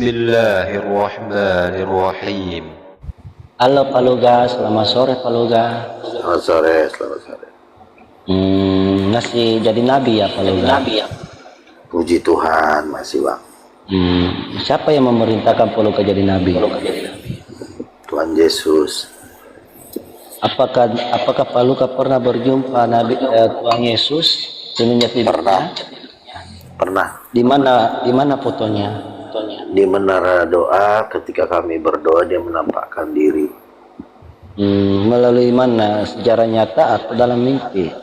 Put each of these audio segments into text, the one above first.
Bismillahirrahmanirrahim. Halo Pak Luga, selamat sore Pak Luga. Selamat sore, selamat sore. Masih jadi nabi ya Pak Luga? Puji Tuhan masih Bang. Siapa yang memerintahkan Pak Luga jadi nabi? Tuhan Yesus. Apakah Pak Luga pernah berjumpa Tuhan Yesus semenjak hidupnya? Pernah. Di mana fotonya? Di menara doa, ketika kami berdoa dia menampakkan diri. Melalui mana? Sejarah nyata atau dalam mimpi?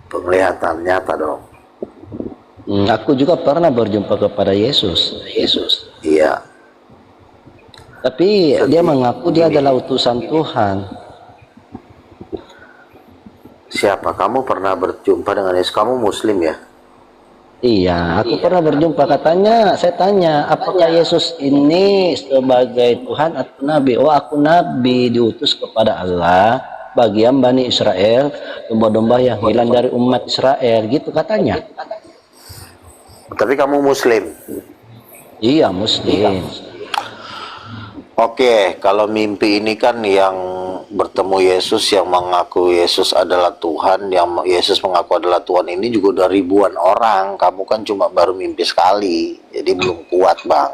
Penglihatan nyata dong. Aku juga pernah berjumpa kepada Yesus. Iya. Tapi dia mengaku dia adalah utusan Tuhan. Siapa? Kamu pernah berjumpa dengan Yesus? Kamu Muslim ya? Iya, aku pernah berjumpa. Saya tanya, apakah Yesus ini sebagai Tuhan atau Nabi? Oh, aku Nabi diutus kepada Allah bagian Bani Israel, domba-domba yang hilang dari umat Israel, gitu katanya. Tapi kamu Muslim? Iya, Muslim. Oke, kalau mimpi ini kan yang bertemu Yesus, yang mengaku Yesus adalah Tuhan, yang Yesus mengaku adalah Tuhan ini juga udah ribuan orang. Kamu kan cuma baru mimpi sekali, jadi belum kuat Bang.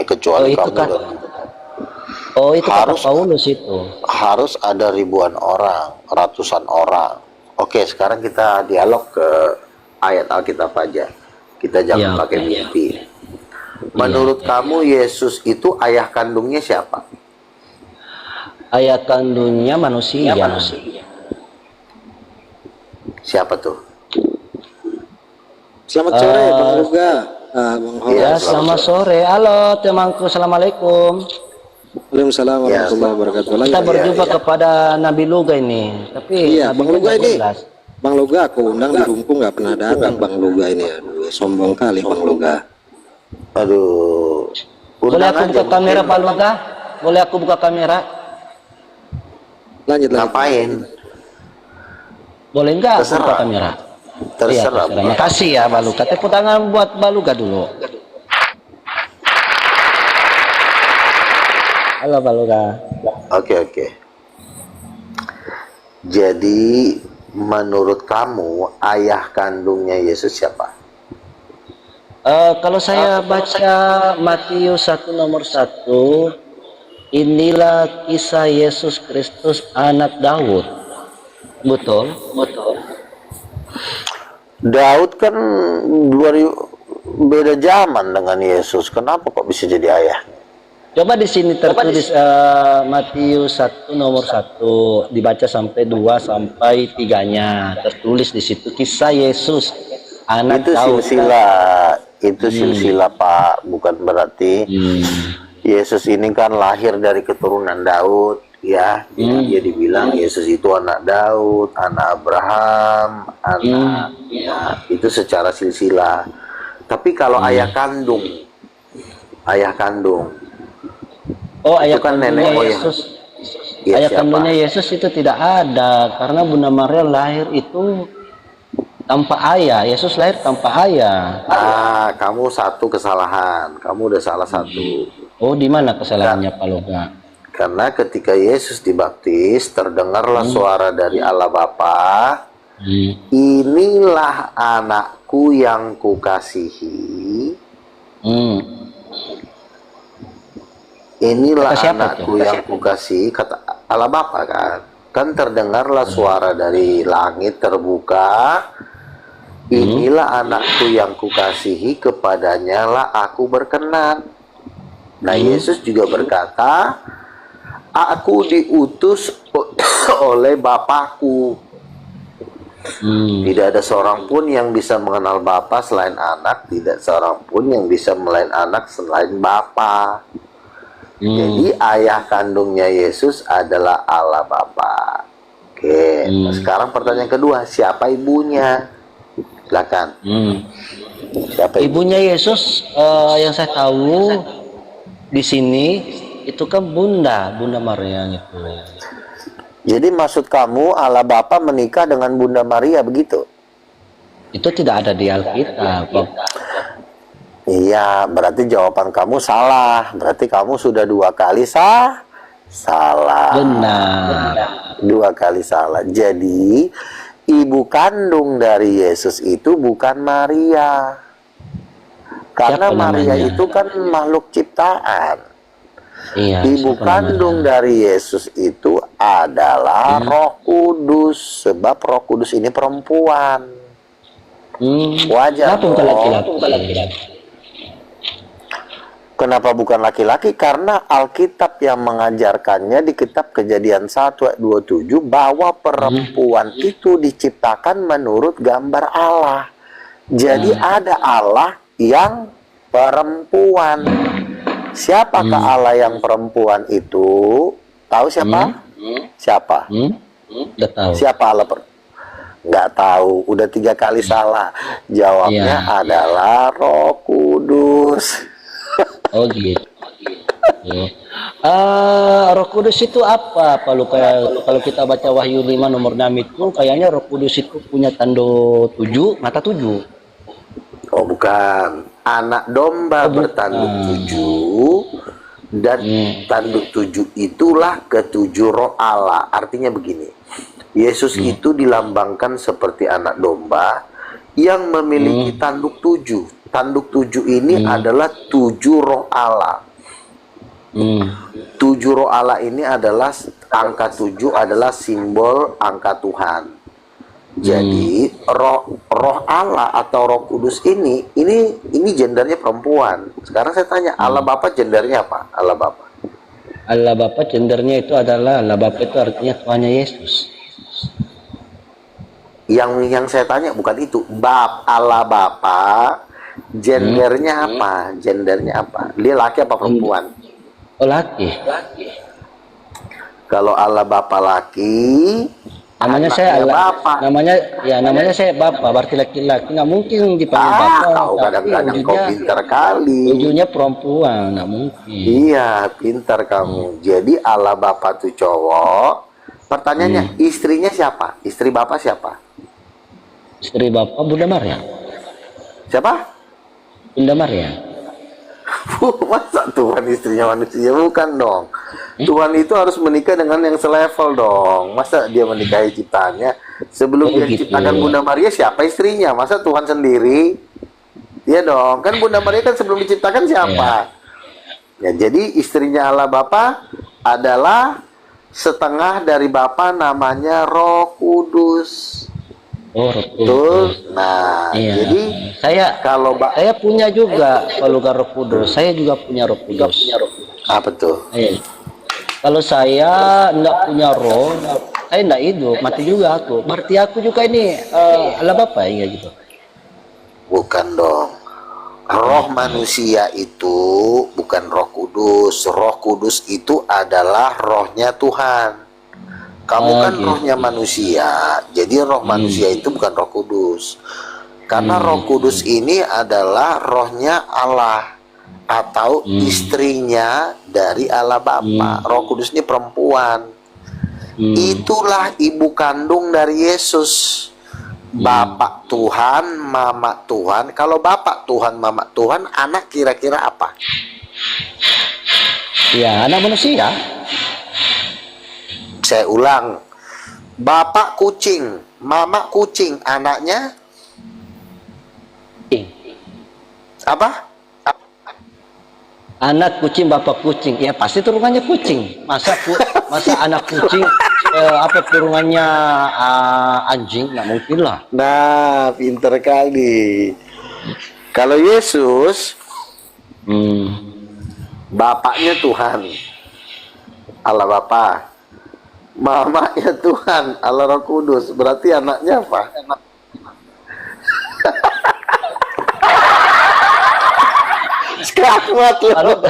Kecuali kamu itu harus Paulus itu. Harus ada ribuan orang, ratusan orang. Oke, sekarang kita dialog ke ayat Alkitab aja. Kita jangan pakai mimpi. Menurut kamu Yesus itu ayah kandungnya siapa? Ayah kandungnya manusia. Siapa tuh? Selamat sore Bang Luga. Bang Horas. Ya, selamat sore. Halo temanku, assalamualaikum. Waalaikumsalam warahmatullahi wabarakatuh. Kita berjumpa kepada Nabi Luga ini. Tapi iya, Bang Luga ini. Bang Luga aku undang di Rumpung nggak pernah datang Bang Luga ini. Aduh, sombong kali Bang Luga. Aduh. Boleh aku buka kamera Pak Luga? Boleh aku buka kamera? Lanjut. Ngapain? Boleh enggak buka kamera? Terserah. Terima kasih ya Pak Luga. Tepuk tangan buat Pak Luga dulu. Halo Pak Luga. Oke. Jadi menurut kamu ayah kandungnya Yesus siapa? Kalau saya baca Matius 1 nomor 1, inilah kisah Yesus Kristus anak Daud. Betul? Daud kan beda zaman dengan Yesus. Kenapa kok bisa jadi ayahnya? Coba di sini tertulis Matius 1 nomor 1, dibaca sampai 2 sampai 3-nya. Tertulis di situ kisah Yesus anak Daud. Itu silsilah Pak, bukan berarti Yesus ini kan lahir dari keturunan Daud ya. Dia dibilang Yesus itu anak Daud, anak Abraham, itu secara silsilah. Tapi kalau ayah kandung ayah kan kandungnya nenek Yesus. Ya, Ayah siapa? kandungnya Yesus itu tidak ada karena Bunda Maria lahir itu tanpa ayah. Yesus lahir tanpa ayah. Kamu satu kesalahan. Kamu udah salah satu. Oh, di mana kesalahannya Pak Luga? Karena ketika Yesus dibaptis, terdengarlah suara dari Allah Bapa. Inilah anakku yang kukasihi. Inilah anakku yang kukasihi, kata Allah Bapa kan. Kan terdengarlah suara dari langit terbuka. Inilah anakku yang kukasihi, kepadanya lah aku berkenan. Nah, Yesus juga berkata, aku diutus oleh Bapakku. Tidak ada seorang pun yang bisa mengenal Bapa selain anak, tidak seorang pun yang bisa melain anak selain Bapa. Jadi ayah kandungnya Yesus adalah Allah Bapa. Oke, nah, sekarang pertanyaan kedua, siapa ibunya? Silakan. Siapa ibunya Yesus? Yang saya tahu di sini itu kan Bunda Maria itu. Jadi maksud kamu Allah Bapa menikah dengan Bunda Maria begitu? Itu tidak ada di Alkitab. Iya, berarti jawaban kamu salah. Berarti kamu sudah 2 kali salah. Benar. 2 kali salah. Jadi, ibu kandung dari Yesus itu bukan Maria. Karena Siapa Maria namanya? itu kan makhluk ciptaan. Iya. Ibu siapa kandung namanya? dari Yesus itu adalah Roh Kudus. Sebab Roh Kudus ini perempuan. Wajar Kenapa bukan dong. laki-laki? Kenapa bukan laki-laki? Karena Alkitab yang mengajarkannya di kitab Kejadian 1 ayat 27 bahwa perempuan itu diciptakan menurut gambar Allah. Jadi ada Allah yang perempuan. Siapakah Allah yang perempuan itu? Tahu siapa? Siapa? Udah tahu. Siapa Allah nggak tahu. Udah 3 kali salah. Jawabnya Iya. adalah Roh Kudus. Oh gitu. Roh Kudus itu apa? Kalau kita baca Wahyu 5 nomor 6 itu kayaknya Roh Kudus itu punya tanduk 7, mata 7. Oh bukan. Anak domba bertanduk 7 dan tanduk 7 itulah ketujuh roh Allah. Artinya begini. Yesus itu dilambangkan seperti anak domba yang memiliki tanduk 7. Tanduk 7 ini adalah 7 roh Allah. 7 roh Allah ini adalah angka 7 adalah simbol angka Tuhan. Jadi roh Allah atau Roh Kudus ini gendernya perempuan. Sekarang saya tanya, Allah Bapa gendernya apa? Allah Bapa. Allah Bapa gendernya itu adalah Allah Bapa itu artinya Tuhannya Yesus. Yang saya tanya bukan itu. Allah Bapa gendernya apa? Gendernya apa? Dia laki apa perempuan? Oh laki. Kalau Allah Bapa laki, Namanya saya anaknya Bapak. namanya saya Bapak, berarti laki-laki. Nggak mungkin dipanggil Bapak. Kau kadang-kadang kau pintar kali. Ujungnya perempuan, nggak mungkin. Iya, pintar kamu. Jadi Allah Bapa tuh cowok. Pertanyaannya, istrinya siapa? Istri Bapak siapa? Istri Bapak Bunda Maria. Siapa? Bunda Maria. Masa Tuhan istrinya manusia? Bukan dong. Tuhan itu harus menikah dengan yang selevel dong. Masa dia menikahi ciptaannya? Sebelum dia gitu. ciptakan Bunda Maria, siapa istrinya? Masa Tuhan sendiri? Iya dong. Kan Bunda Maria kan sebelum diciptakan siapa? Ya, jadi istrinya Allah Bapa adalah setengah dari Bapa, namanya Roh Kudus. Oh, Roh Kudus. Betul. Nah, Iya. jadi kalau saya punya juga kalau Roh Kudus. Saya juga punya Roh Kudus. apa tuh? Iya. Kalau saya enggak punya roh, saya enggak hidup, mati juga aku. Berarti aku juga ini Allah Bapa ya gitu. Bukan dong. Roh manusia itu bukan Roh Kudus. Roh Kudus itu adalah rohnya Tuhan. Kamu kan gitu. rohnya manusia. Jadi roh manusia itu bukan Roh Kudus. Karena Roh Kudus ini adalah rohnya Allah atau istrinya dari Allah Bapa. Roh Kudus ini perempuan. Itulah ibu kandung dari Yesus. Bapak Tuhan, mama Tuhan. Kalau bapak Tuhan, mama Tuhan, anak kira-kira apa? Ya, anak manusia. Saya ulang. Bapak kucing, mama kucing, anaknya apa? Anak kucing, bapak kucing. Ya pasti turunannya kucing. Masa anak kucing apa turunannya anjing? Nggak mungkin lah. Nah, pinter kali. Kalau Yesus, bapaknya Tuhan, Allah Bapa. Mamanya Tuhan, Allah Roh Kudus. Berarti anaknya apa? Selamat loh.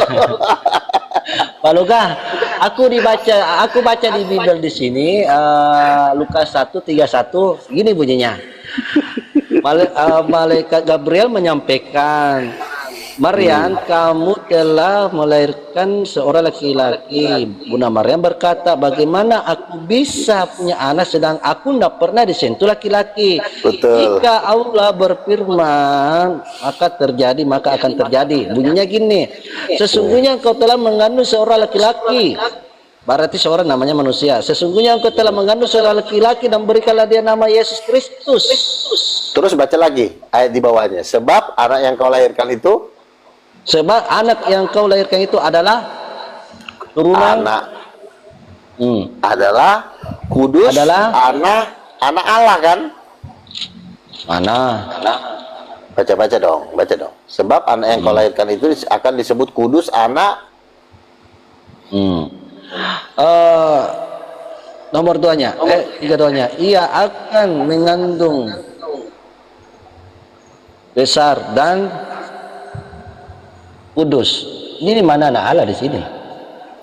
Pak Luka, aku baca di Bible di sini Lukas 1:31 gini bunyinya. Malaikat Gabriel menyampaikan Maryam, kamu telah melahirkan seorang laki-laki. Bunda Maryam berkata, bagaimana aku bisa punya anak sedang aku tidak pernah disentuh laki-laki? Betul. Jika Allah berfirman, maka akan terjadi. Bunyinya gini, sesungguhnya engkau telah mengandung seorang laki-laki. Berarti seorang namanya manusia. Sesungguhnya engkau telah mengandung seorang laki-laki dan berikanlah dia nama Yesus Kristus. Terus baca lagi ayat di bawahnya. Sebab anak yang kau lahirkan itu, Sebab anak yang kau lahirkan itu adalah turunan anak adalah kudus, Adalah anak Allah kan? mana? Baca dong. Sebab anak yang kau lahirkan itu akan disebut kudus, anak. Nomor duanya, tiga duanya. Ia akan mengandung besar dan kudus. Ini mana anak Allah di sini?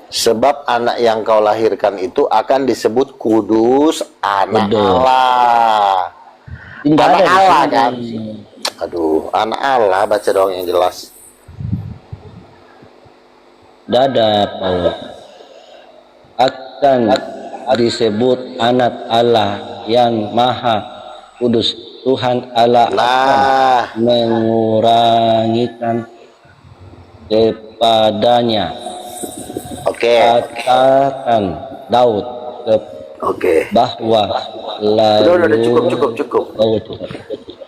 Sebab anak yang kau lahirkan itu akan disebut kudus, anak Betul. Allah. Tidak Anak ada di Allah sini. kan? Aduh, anak Allah, baca dong yang jelas. Dada Paulus akan disebut anak Allah yang maha kudus. Tuhan Allah Nah, akan mengurangikan kepadanya. oke. Katakan Daud Oke. bahwa Udah, lalu cukup. Oh, cukup.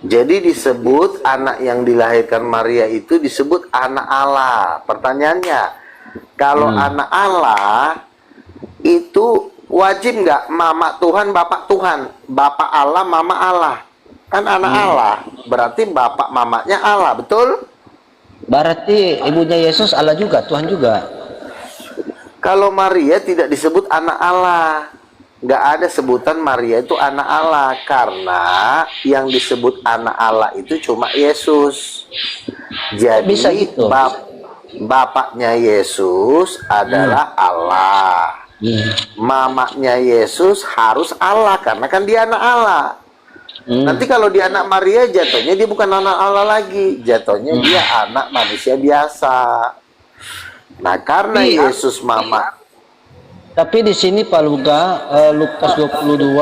Jadi disebut anak yang dilahirkan Maria itu disebut anak Allah. Pertanyaannya, kalau anak Allah itu wajib nggak mama Tuhan, bapak Tuhan? Bapak Allah, mama Allah. Kan anak Allah, berarti bapak mamanya Allah, betul? Berarti ibunya Yesus Allah juga, Tuhan juga. Kalau Maria tidak disebut anak Allah, nggak ada sebutan Maria itu anak Allah, karena yang disebut anak Allah itu cuma Yesus. Jadi Bisa gitu? bapaknya Yesus adalah Allah, mamanya Yesus harus Allah karena kan dia anak Allah. Nanti kalau dia anak Maria, jatuhnya dia bukan anak Allah lagi, jatuhnya dia anak manusia biasa. Nah, karena Yesus mama. Tapi di sini Pak Luga, Lukas 22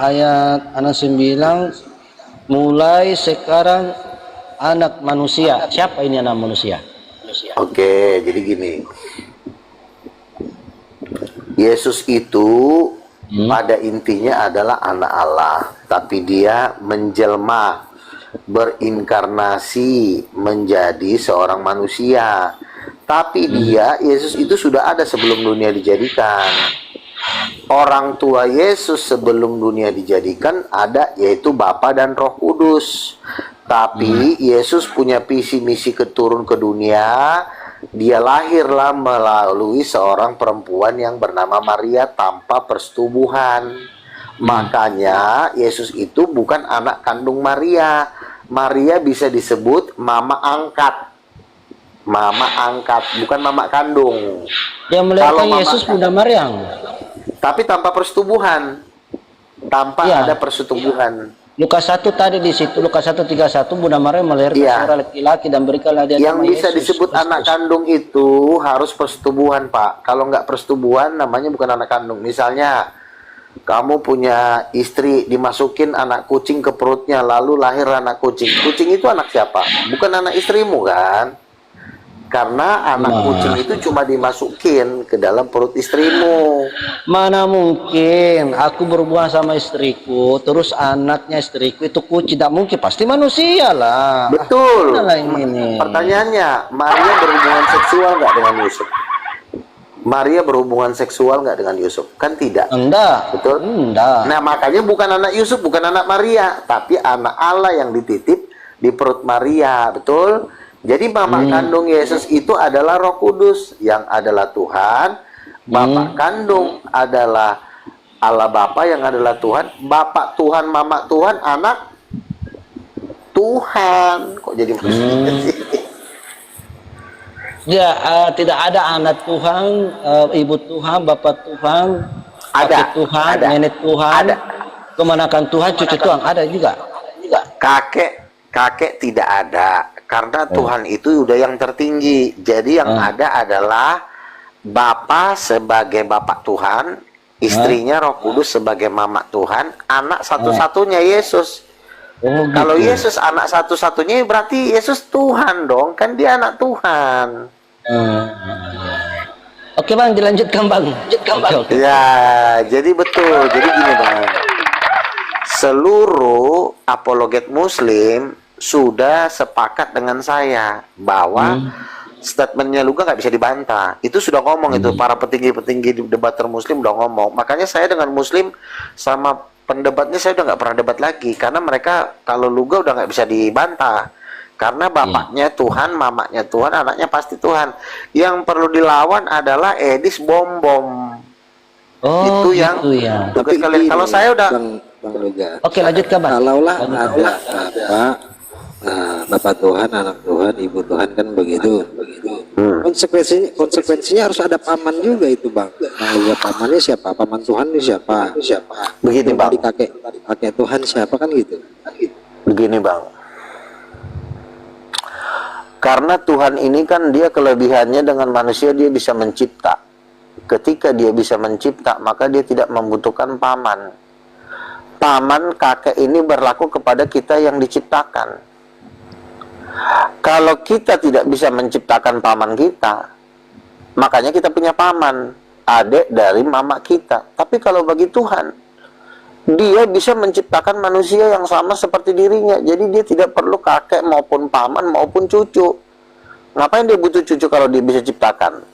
ayat 69, mulai sekarang anak manusia. Siapa ini anak manusia? Oke, jadi gini. Yesus itu pada intinya adalah anak Allah, tapi dia menjelma, berinkarnasi menjadi seorang manusia. Tapi Yesus itu sudah ada sebelum dunia dijadikan. Orang tua Yesus sebelum dunia dijadikan ada, yaitu Bapa dan Roh Kudus. Tapi Yesus punya visi misi keturun ke dunia. Dia lahirlah melalui seorang perempuan yang bernama Maria tanpa persetubuhan. Makanya Yesus itu bukan anak kandung Maria. Maria bisa disebut mama angkat. Mama angkat, bukan mama kandung. Yang melahirkan Yesus Bunda Maryam. Tapi tanpa persetubuhan. Tanpa ada persetubuhan. Lukas 1 tadi di situ, Lukas 1:31, Bunda Maryam melahirkan seorang laki-laki dan berikanlah dia yang nama bisa Yesus disebut Kristus. anak kandung itu harus persetubuhan, Pak. Kalau nggak persetubuhan namanya bukan anak kandung. Misalnya kamu punya istri, dimasukin anak kucing ke perutnya, lalu lahir anak kucing. Kucing itu anak siapa? Bukan anak istrimu kan? Karena anak kucing itu cuma dimasukin ke dalam perut istrimu. Mana mungkin aku berhubungan sama istriku, terus anaknya istriku itu kucing? Tidak mungkin, pasti manusia lah. Betul. Ini. Pertanyaannya, Maria berhubungan seksual nggak dengan Yusuf? Maria berhubungan seksual nggak dengan Yusuf? Kan tidak. Enggak. Betul? Enggak. Nah, makanya bukan anak Yusuf, bukan anak Maria, tapi anak Allah yang dititip di perut Maria, betul? Jadi mama kandung Yesus itu adalah Roh Kudus yang adalah Tuhan. Bapak kandung adalah Allah Bapa yang adalah Tuhan. Bapak Tuhan, mama Tuhan, anak Tuhan. Kok jadi maksudnya sih? Ya, tidak ada anak Tuhan, ibu Tuhan, bapak Tuhan, kakek Tuhan, nenek Tuhan, kemanakan Tuhan, cucu Tuhan, ada juga. Kakek tidak ada. Karena Tuhan itu udah yang tertinggi. Jadi yang ada adalah Bapa sebagai Bapak Tuhan, istrinya Roh Kudus sebagai Mama Tuhan, anak satu-satunya Yesus. Oh, Kalau gitu. Yesus anak satu-satunya berarti Yesus Tuhan dong, kan dia anak Tuhan. Oke bang, dilanjutkan bang. Oke. Ya, jadi betul. Jadi gini bang, seluruh apologet Muslim sudah sepakat dengan saya bahwa statementnya Luga nggak bisa dibantah. Itu sudah ngomong itu para petinggi-petinggi di debater Muslim udah ngomong. Makanya saya dengan Muslim sama pendebatnya saya udah nggak pernah debat lagi karena mereka kalau Luga udah nggak bisa dibantah. Karena bapaknya Tuhan, mamanya Tuhan, anaknya pasti Tuhan. Yang perlu dilawan adalah Edis Bom-Bom. Oh, Itu gitu yang ya. tugas kalian. ini, Kalau saya udah Bang Luga. Oke, lanjutkan bang. Kalaulah ada Bapak Tuhan, anak Tuhan, ibu Tuhan kan begitu. Konsekuensinya harus ada paman juga itu bang. Nah, ya pamannya siapa? Paman Tuhan ini siapa? begini bang. Kakek Tuhan siapa kan gitu. Begini bang. Karena Tuhan ini kan dia kelebihannya dengan manusia dia bisa mencipta. Ketika dia bisa mencipta maka dia tidak membutuhkan paman. Paman kakek ini berlaku kepada kita yang diciptakan. Kalau kita tidak bisa menciptakan paman kita, makanya kita punya paman, adik dari mama kita. Tapi kalau bagi Tuhan, dia bisa menciptakan manusia yang sama seperti dirinya. Jadi dia tidak perlu kakek maupun paman maupun cucu. Ngapain dia butuh cucu kalau dia bisa ciptakan?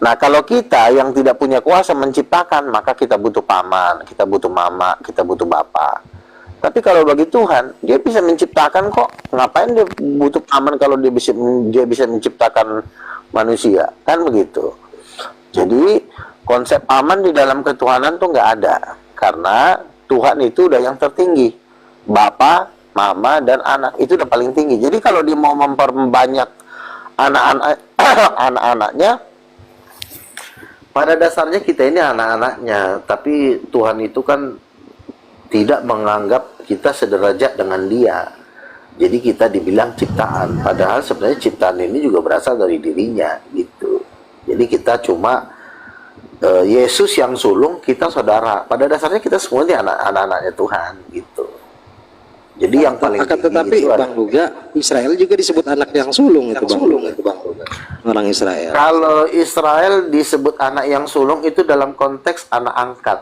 Nah, kalau kita yang tidak punya kuasa menciptakan, maka kita butuh paman, kita butuh mama, kita butuh bapak. Tapi kalau bagi Tuhan, dia bisa menciptakan kok. Ngapain dia butuh paman kalau dia bisa menciptakan manusia? Kan begitu. Jadi konsep paman di dalam ketuhanan tuh nggak ada. Karena Tuhan itu udah yang tertinggi. Bapa, mama, dan anak itu udah paling tinggi. Jadi kalau dia mau memperbanyak anak-anaknya, pada dasarnya kita ini anak-anaknya. Tapi Tuhan itu kan tidak menganggap kita sederajat dengan dia. Jadi kita dibilang ciptaan. Padahal sebenarnya ciptaan ini juga berasal dari dirinya gitu. Jadi kita cuma Yesus yang sulung, kita saudara. Pada dasarnya kita semua ini anak-anaknya Tuhan gitu. Jadi yang paling tetapi itu Bang Luga, Israel juga disebut anak yang sulung itu Bang Luga. Orang Israel. Kalau Israel disebut anak yang sulung itu dalam konteks anak angkat.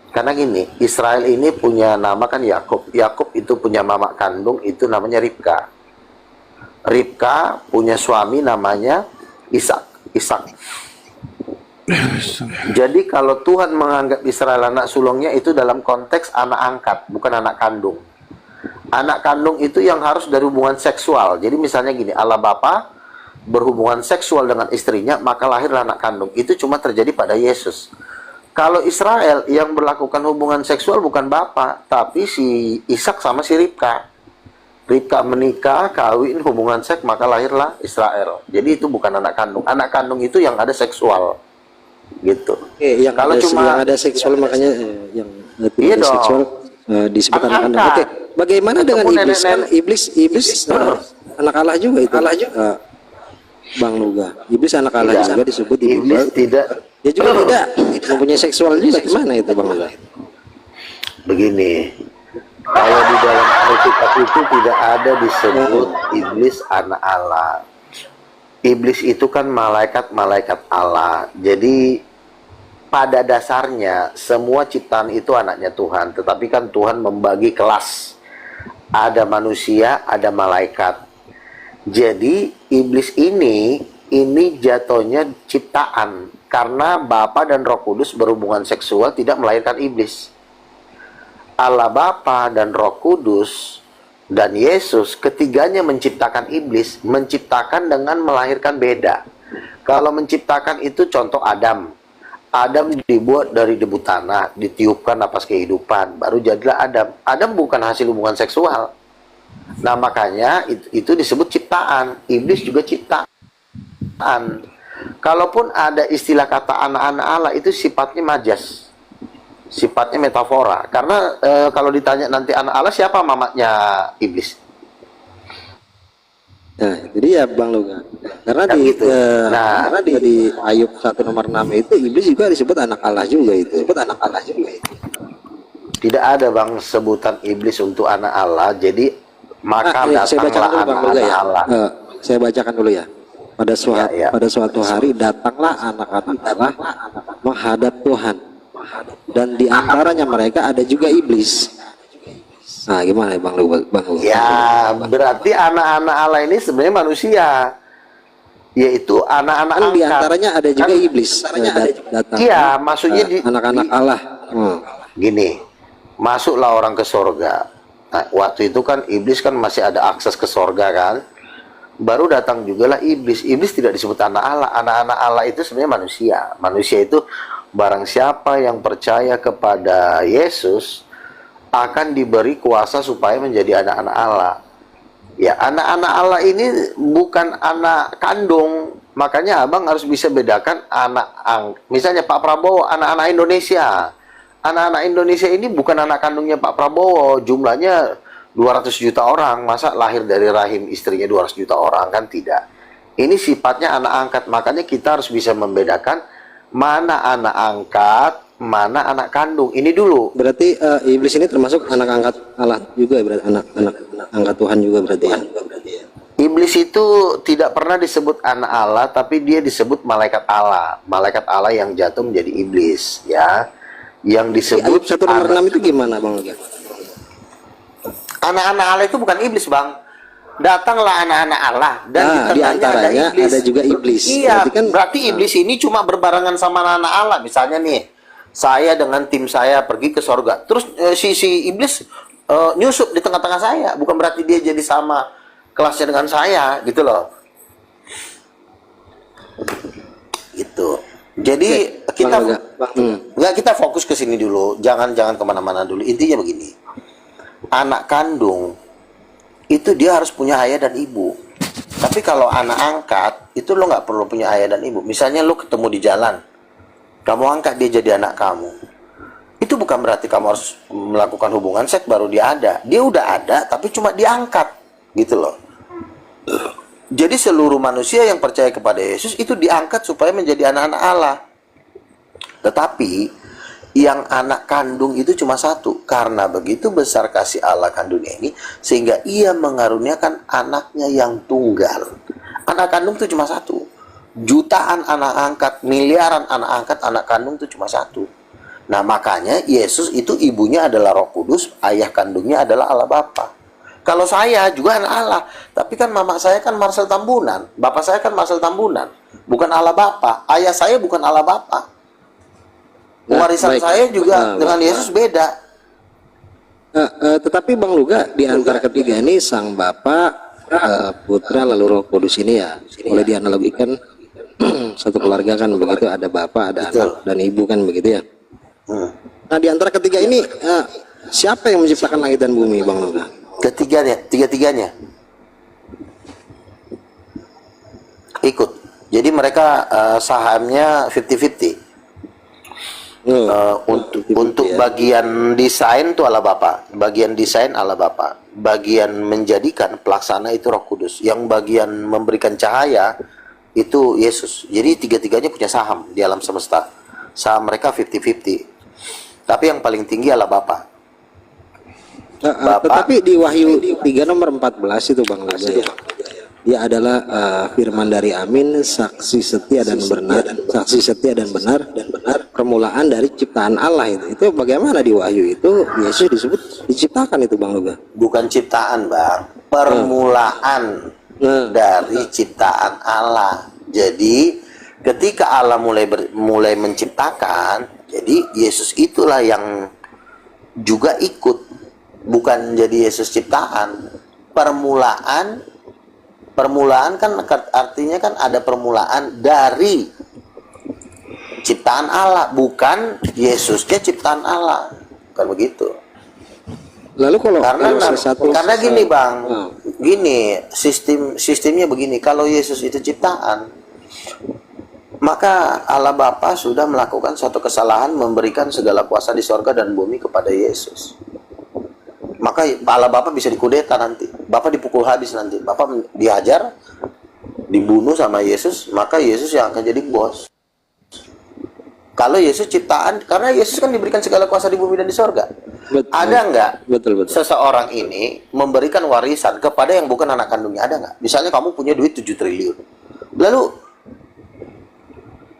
Karena gini, Israel ini punya nama kan Yakub. Yakub itu punya mama kandung, itu namanya Ribka. Ribka punya suami namanya Ishak. Jadi kalau Tuhan menganggap Israel anak sulungnya itu dalam konteks anak angkat, bukan anak kandung. Anak kandung itu yang harus dari hubungan seksual. Jadi misalnya gini, Allah Bapa berhubungan seksual dengan istrinya, maka lahirlah anak kandung. Itu cuma terjadi pada Yesus. Kalau Israel yang melakukan hubungan seksual bukan bapak, tapi si Ishak sama si Ribka. Ribka menikah, kawin, hubungan seks, maka lahirlah Israel. Jadi itu bukan anak kandung. Anak kandung itu yang ada seksual, gitu. Yang kalau yang ada seksual makanya yang tidak ada seksual disebut anak kandung. Oke, bagaimana dengan iblis? Kan iblis anak Allah juga itu. Bang Luga, iblis anak Allah juga disebut iblis tidak. Dia juga tidak mempunyai seksual juga. Gimana itu Bang Luga? Begini, kalau di dalam Alkitab itu tidak ada disebut iblis anak Allah. Iblis itu kan malaikat-malaikat Allah. Jadi pada dasarnya semua ciptaan itu anaknya Tuhan. Tetapi kan Tuhan membagi kelas. Ada manusia, ada malaikat. Jadi iblis ini jatuhnya ciptaan. Karena Bapa dan Roh Kudus berhubungan seksual tidak melahirkan iblis. Allah Bapa dan Roh Kudus dan Yesus ketiganya menciptakan iblis, menciptakan dengan melahirkan beda. Kalau menciptakan itu contoh Adam. Adam dibuat dari debu tanah, ditiupkan napas kehidupan, baru jadilah Adam. Adam bukan hasil hubungan seksual. Nah makanya itu disebut ciptaan. Iblis juga ciptaan. Kalaupun ada istilah kata anak-anak Allah itu sifatnya majas, sifatnya metafora. Karena kalau ditanya nanti anak Allah siapa mamanya iblis? Nah, jadi ya Bang Luga. Karena Kan di gitu. Nah, karena di Ayub 1 nomor 6 itu iblis juga disebut anak Allah juga itu. Disebut anak Allah juga itu. tidak ada Bang sebutan iblis untuk anak Allah. Jadi maka Saya bacakan datanglah dulu Bang Luga anak-anak ya. Allah. Saya bacakan dulu ya. Ya. Pada suatu hari datanglah anak-anak Allah menghadap Tuhan. Dan di antaranya mereka ada juga iblis. Nah, gimana ya Bang Luga? Ya, berarti anak-anak Allah ini sebenarnya manusia, yaitu anak-anak Kan di angkat. antaranya ada juga Kan- iblis datang. Iya, maksudnya anak-anak Allah. gini, masuklah orang ke sorga. Nah, waktu itu kan iblis kan masih ada akses ke sorga kan. Baru datang juga lah iblis. Iblis tidak disebut anak Allah. Anak-anak Allah itu sebenarnya manusia. Manusia itu barang siapa yang percaya kepada Yesus akan diberi kuasa supaya menjadi anak-anak Allah. Ya, anak-anak Allah ini bukan anak kandung. Makanya abang harus bisa bedakan misalnya Pak Prabowo, anak-anak Indonesia. Anak-anak Indonesia ini bukan anak kandungnya Pak Prabowo. Jumlahnya 200 juta orang. Masa lahir dari rahim istrinya 200 juta orang? Kan tidak. Ini sifatnya anak angkat. Makanya kita harus bisa membedakan mana anak angkat, mana anak kandung. Ini dulu. Berarti iblis ini termasuk anak angkat Allah juga, berarti anak angkat Tuhan juga berarti ya. Iblis itu tidak pernah disebut anak Allah, tapi dia disebut malaikat Allah. Malaikat Allah yang jatuh menjadi iblis, ya. Yang disebut Ayub 1 nomor 6 itu gimana Bang Luga? anak-anak Allah itu bukan iblis, Bang. Datanglah anak-anak Allah dan di antaranya ada juga iblis. Iya, Berarti berarti iblis ini cuma berbarengan sama anak-anak Allah. Misalnya nih, saya dengan tim saya pergi ke sorga, terus si iblis nyusup di tengah-tengah saya, bukan berarti dia jadi sama kelasnya dengan saya, gitu loh. Gitu. Jadi kita kita fokus ke sini dulu, jangan kemana-mana dulu. Intinya begini, anak kandung itu dia harus punya ayah dan ibu. Tapi kalau anak angkat itu lo nggak perlu punya ayah dan ibu. Misalnya lo ketemu di jalan, kamu angkat dia jadi anak kamu, itu bukan berarti kamu harus melakukan hubungan seks baru dia ada. Dia udah ada tapi cuma diangkat, gitu loh. Jadi seluruh manusia yang percaya kepada Yesus itu diangkat supaya menjadi anak-anak Allah. Tetapi yang anak kandung itu cuma satu. Karena begitu besar kasih Allah akan dunia ini, sehingga ia mengaruniakan anaknya yang tunggal. Anak kandung itu cuma satu. Jutaan anak angkat, miliaran anak angkat, anak kandung itu cuma satu. Nah, makanya Yesus itu ibunya adalah Roh Kudus, ayah kandungnya adalah Allah Bapa. Kalau saya juga anak Allah, tapi kan mama saya kan Marcel Tambunan, bapak saya kan Marcel Tambunan, bukan Allah Bapa. Ayah saya bukan Allah Bapa. Warisan saya juga dengan Yesus beda. Tetapi Bang Luga, di antara ketiga ini sang Bapa, Putra, lalu Roh Kudus ini ya, boleh dianalogikan satu keluarga kan begitu, ada bapak, ada anak dan ibu kan begitu ya. Nah, di antara ketiga ini siapa yang menciptakan langit dan bumi, Bang Luga? Tiga-tiganya ikut. Jadi mereka sahamnya 50-50. Untuk bagian desain itu Allah Bapa, bagian desain Allah Bapa, bagian menjadikan pelaksana itu Roh Kudus, yang bagian memberikan cahaya itu Yesus. Jadi tiga-tiganya punya saham di alam semesta. Saham mereka 50-50. Tapi yang paling tinggi Allah Bapa. Tetapi di Wahyu 3 nomor 14 itu Bang Luga ya, dia adalah firman dari Amin, saksi setia dan benar, saksi setia dan benar, permulaan dari ciptaan Allah itu bagaimana di Wahyu itu Yesus disebut diciptakan itu Bang Luga? Bukan ciptaan, Bang, permulaan dari ciptaan Allah. Jadi ketika Allah mulai menciptakan, jadi Yesus itulah yang juga ikut. Bukan jadi Yesus ciptaan. Permulaan kan artinya kan ada permulaan dari ciptaan Allah, bukan Yesusnya ciptaan Allah. Bukan begitu. Lalu kalau karena gini, Bang. Gini, sistemnya begini. Kalau Yesus itu ciptaan, maka Allah Bapa sudah melakukan suatu kesalahan memberikan segala kuasa di sorga dan bumi kepada Yesus. Maka Allah Bapa bisa dikudeta nanti. Bapak dipukul habis nanti. Bapak dihajar, dibunuh sama Yesus, maka Yesus yang akan jadi bos. Kalau Yesus ciptaan, karena Yesus kan diberikan segala kuasa di bumi dan di sorga. Betul. Ada nggak Betul. seseorang ini memberikan warisan kepada yang bukan anak kandungnya? Ada nggak? Misalnya kamu punya duit 7 triliun. Lalu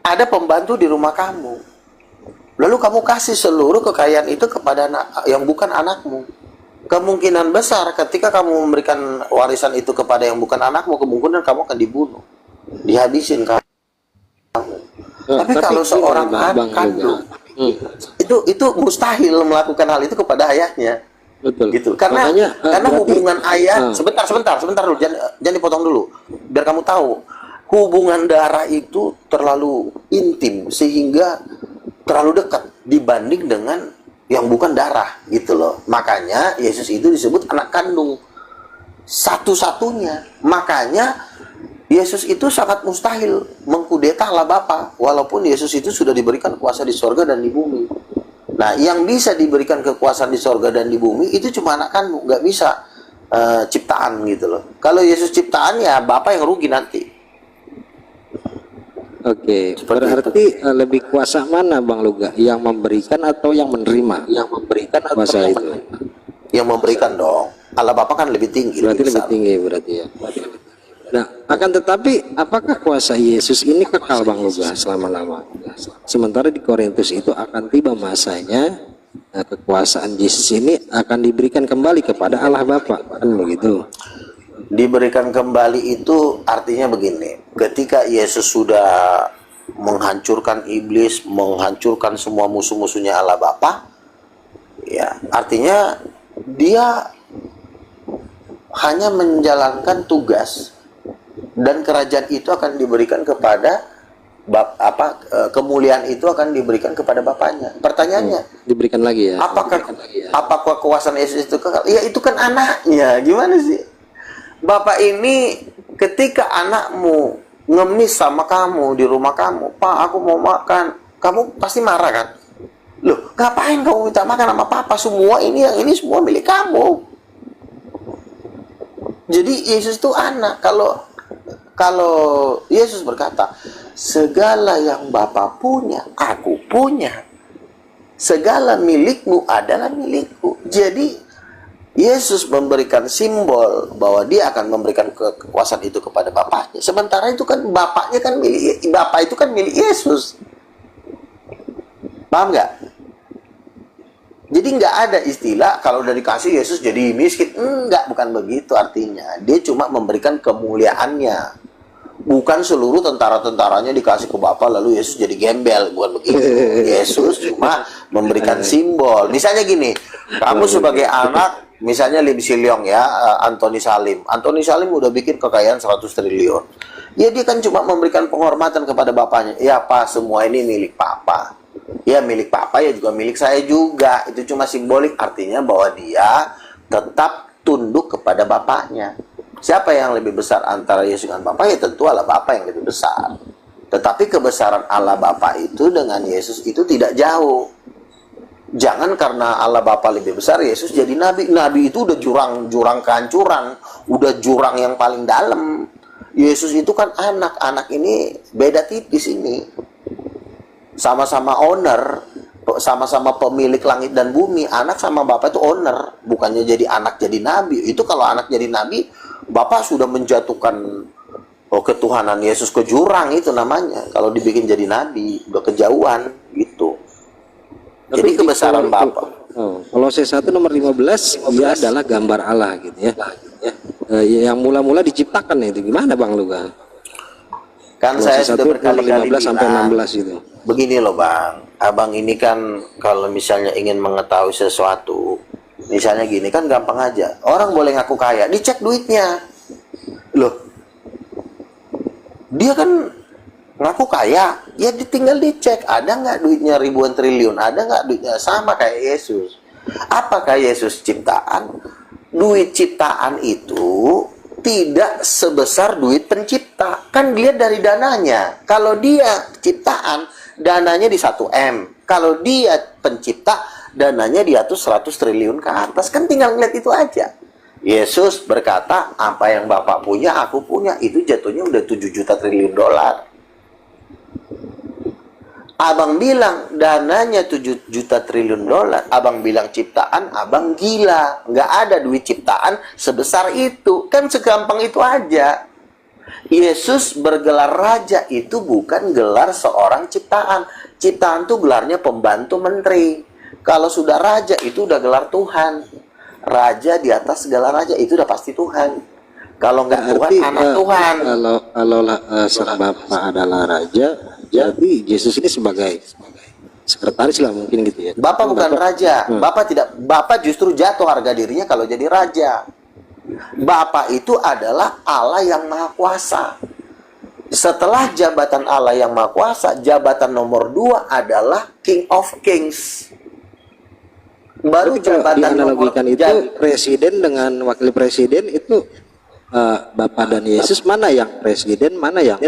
ada pembantu di rumah kamu. Lalu kamu kasih seluruh kekayaan itu kepada anak yang bukan anakmu. Kemungkinan besar ketika kamu memberikan warisan itu kepada yang bukan anakmu, kemungkinan kamu akan dibunuh, dihabisin kamu. Tapi kalau seorang anak kandung itu mustahil melakukan hal itu kepada ayahnya. Betul. Gitu. Karena berarti, hubungan ayah sebentar dulu, jangan dipotong dulu. Biar kamu tahu, hubungan darah itu terlalu intim sehingga terlalu dekat dibanding dengan yang bukan darah gitu loh. Makanya Yesus itu disebut anak kandung satu-satunya. Makanya Yesus itu sangat mustahil mengkudeta Allah Bapa, walaupun Yesus itu sudah diberikan kuasa di sorga dan di bumi. Nah, yang bisa diberikan kekuasaan di sorga dan di bumi itu cuma anak kandung, nggak bisa ciptaan gitu loh. Kalau Yesus ciptaan ya Bapa yang rugi nanti. Oke, berarti lebih kuasa mana Bang Luga? Yang memberikan atau yang menerima? Yang memberikan atau kuasa itu? Yang memberikan dong. Allah Bapa kan lebih tinggi. Berarti lebih tinggi berarti ya. Nah, akan tetapi apakah kuasa Yesus ini kekal Bang Luga selama-lama? Sementara di Korintus itu akan tiba masanya kekuasaan Yesus ini akan diberikan kembali kepada Allah Bapa, kan begitu? Diberikan kembali itu artinya begini, ketika Yesus sudah menghancurkan iblis, menghancurkan semua musuh-musuhnya Allah Bapa, ya artinya dia hanya menjalankan tugas dan kerajaan itu akan diberikan kepada kemuliaan itu akan diberikan kepada Bapaknya. Pertanyaannya, diberikan lagi ya? Apakah kekuasaan Yesus itu kekal? Ya itu kan anaknya, gimana sih? Bapak ini ketika anakmu ngemis sama kamu di rumah kamu, Pak aku mau makan, kamu pasti marah kan? Loh, ngapain kamu minta makan sama Papa? Semua ini, yang ini semua milik kamu. Jadi Yesus itu anak. Kalau Yesus berkata, segala yang Bapa punya, aku punya. Segala milikmu adalah milikku. Jadi Yesus memberikan simbol bahwa dia akan memberikan kekuasaan itu kepada Bapaknya. Sementara itu kan Bapaknya kan milik, Bapak itu kan milik Yesus. Paham nggak? Jadi nggak ada istilah kalau udah dikasih Yesus jadi miskin. Enggak, bukan begitu artinya. Dia cuma memberikan kemuliaannya. Bukan seluruh tentara-tentaranya dikasih ke Bapa lalu Yesus jadi gembel, bukan begitu. Yesus cuma memberikan simbol. Misalnya gini, kamu sebagai anak, misalnya Lim Siliong ya, Antoni Salim. Antoni Salim udah bikin kekayaan 100 triliun. Ya dia kan cuma memberikan penghormatan kepada bapaknya. Ya Pak, semua ini milik Papa. Ya milik Papa ya juga milik saya juga. Itu cuma simbolik, artinya bahwa dia tetap tunduk kepada bapaknya. Siapa yang lebih besar antara Yesus dengan Bapa? Ya tentu Allah Bapa yang lebih besar. Tetapi kebesaran Allah Bapa itu dengan Yesus itu tidak jauh. Jangan karena Allah Bapa lebih besar, Yesus jadi nabi. Nabi itu udah jurang kehancuran, udah jurang yang paling dalam. Yesus itu kan anak. Anak ini beda tipis ini. Sama-sama owner, sama-sama pemilik langit dan bumi. Anak sama Bapa itu owner, bukannya jadi anak jadi nabi. Itu kalau anak jadi nabi, Bapak sudah menjatuhkan ketuhanan Yesus ke jurang, itu namanya. Kalau dibikin jadi nabi, udah kejauhan gitu. Jadi kebesaran Bapak. Kolose 1 nomor 15, dia adalah gambar Allah gitu ya. Yang mula-mula diciptakan itu gimana Bang Luga? Kan saya sudah berkali-kali 15 sampai 16 itu. Begini loh Bang, Abang ini kan kalau misalnya ingin mengetahui sesuatu, misalnya gini kan gampang aja. Orang boleh ngaku kaya, dicek duitnya. Loh, dia kan ngaku kaya, ya tinggal dicek. Ada nggak duitnya ribuan triliun? Ada nggak duitnya? Sama kayak Yesus. Apakah Yesus ciptaan? Duit ciptaan itu tidak sebesar duit pencipta. Kan dilihat dari dananya. Kalau dia ciptaan, dananya di 1M. Kalau dia pencipta, dananya di atas 100 triliun ke atas. Kan tinggal ngeliat itu aja. Yesus berkata, apa yang Bapak punya, aku punya. Itu jatuhnya udah 7 juta triliun dolar. Abang bilang dananya 7 juta triliun dolar. Abang bilang ciptaan, abang gila. Nggak ada duit ciptaan sebesar itu. Kan segampang itu aja. Yesus bergelar raja itu bukan gelar seorang ciptaan. Ciptaan itu gelarnya pembantu menteri. Kalau sudah raja itu udah gelar Tuhan. Raja di atas segala raja itu udah pasti Tuhan. Kalau nggak Tuhan, anak Tuhan. Kalau sang Bapa adalah raja, jadi Yesus ini sebagai sekretaris lah mungkin gitu ya. Bapak bukan raja. Bapak justru jatuh harga dirinya kalau jadi raja. Bapak itu adalah Allah yang Maha Kuasa. Setelah jabatan Allah yang Maha Kuasa, jabatan nomor 2 adalah King of Kings. Baru jabatan dianalogikan itu presiden dengan wakil presiden itu Bapak dan Yesus, mana yang presiden, mana yang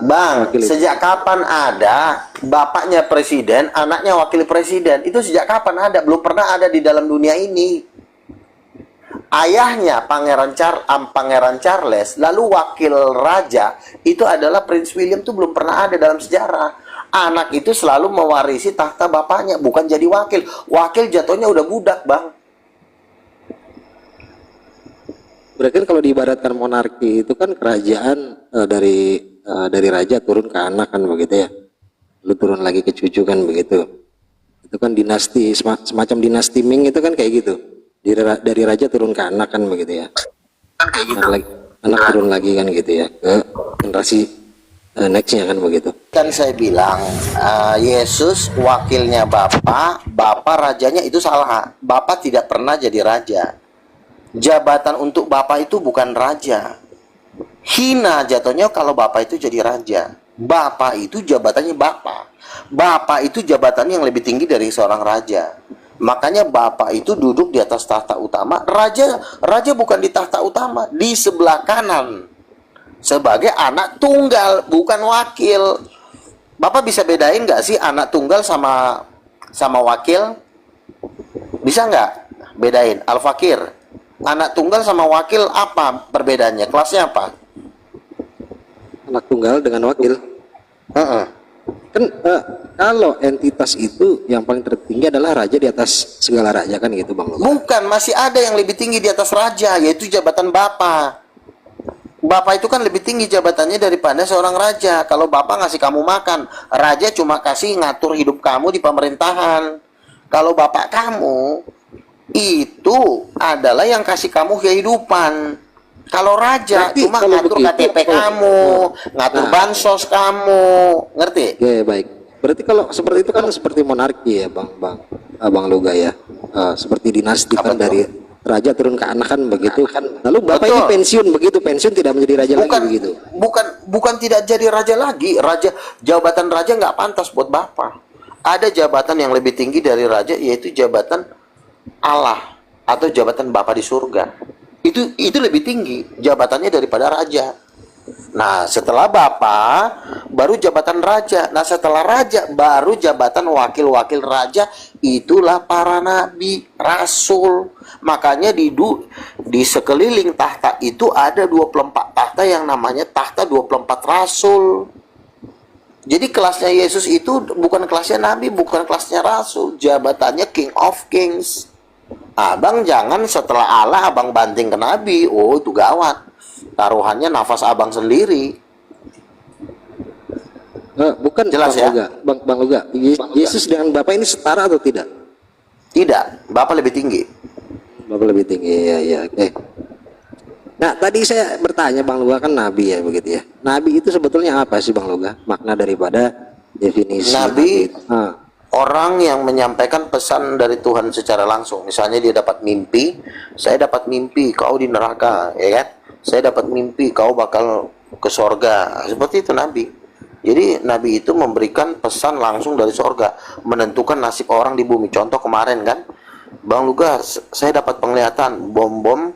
Bang, wakil. sejak kapan ada bapaknya presiden, anaknya wakil presiden? Itu sejak kapan ada? Belum pernah ada di dalam dunia ini. Ayahnya Pangeran Charles, lalu wakil raja itu adalah Prince William, itu belum pernah ada dalam sejarah. Anak itu selalu mewarisi tahta bapaknya, bukan jadi wakil. Wakil jatuhnya udah budak, Bang. Berarti kan kalau diibaratkan monarki itu kan kerajaan dari raja turun ke anak kan begitu ya. Lu turun lagi ke cucu kan begitu. Itu kan dinasti, semacam dinasti Ming itu kan kayak gitu. Dari raja turun ke anak kan begitu ya. Kan kayak gitu. Anak turun lagi kan gitu ya ke generasi nextnya kan begitu. Kan saya bilang Yesus wakilnya Bapak rajanya itu salah. Bapak tidak pernah jadi raja. Jabatan untuk Bapak itu bukan raja. Hina jatuhnya kalau Bapak itu jadi raja. Bapak itu jabatannya Bapak. Bapak itu jabatan yang lebih tinggi dari seorang raja. Makanya Bapak itu duduk di atas tahta utama. Raja bukan di tahta utama, di sebelah kanan. Sebagai anak tunggal, bukan wakil. Bapak bisa bedain nggak sih anak tunggal sama wakil? Bisa nggak bedain? Al-Fakir, anak tunggal sama wakil apa perbedaannya? Kelasnya apa? Anak tunggal dengan wakil. Kan kalau entitas itu yang paling tertinggi adalah raja di atas segala raja kan gitu Bang. Bukan, masih ada yang lebih tinggi di atas raja, yaitu jabatan Bapak. Bapak itu kan lebih tinggi jabatannya daripada seorang raja. Kalau Bapak ngasih kamu makan, raja cuma kasih ngatur hidup kamu di pemerintahan. Kalau Bapak kamu itu adalah yang kasih kamu kehidupan. Kalau raja berarti cuma ngatur KTP kamu, ngatur bansos kamu, ngerti? Oke, baik. Berarti kalau seperti itu kan seperti monarki ya, Bang Luga ya. Seperti dinasti kan dari raja turun ke anak kan begitu kan. Lalu Bapak ini pensiun begitu, pensiun tidak menjadi raja lagi begitu. Bukan tidak jadi raja lagi. Jabatan raja nggak pantas buat Bapak. Ada jabatan yang lebih tinggi dari raja, yaitu jabatan Allah atau jabatan Bapa di surga. Itu lebih tinggi jabatannya daripada raja. Nah, setelah Bapa baru jabatan raja. Nah, setelah raja baru jabatan wakil-wakil raja, itulah para nabi, rasul. Makanya di sekeliling tahta itu ada 24 tahta yang namanya tahta 24 rasul. Jadi kelasnya Yesus itu bukan kelasnya nabi, bukan kelasnya rasul, jabatannya King of Kings. Abang jangan setelah Allah abang banting ke nabi, oh itu gawat. Taruhannya nafas abang sendiri. Bukan jelas Bang ya? Luga. Bang Luga, Yesus dengan Bapak ini setara atau tidak? Tidak, Bapak lebih tinggi. Bapak lebih tinggi ya, oke. Nah, tadi saya bertanya Bang Luga kan nabi ya begitu ya. Nabi itu sebetulnya apa sih Bang Luga? Makna daripada definisi nabi. Itu. Orang yang menyampaikan pesan dari Tuhan secara langsung. Misalnya dia dapat mimpi, saya dapat mimpi kau di neraka, ya kan? Saya dapat mimpi kau bakal ke sorga. Seperti itu nabi. Jadi nabi itu memberikan pesan langsung dari sorga, menentukan nasib orang di bumi. Contoh kemarin kan, Bang Luga, saya dapat penglihatan bom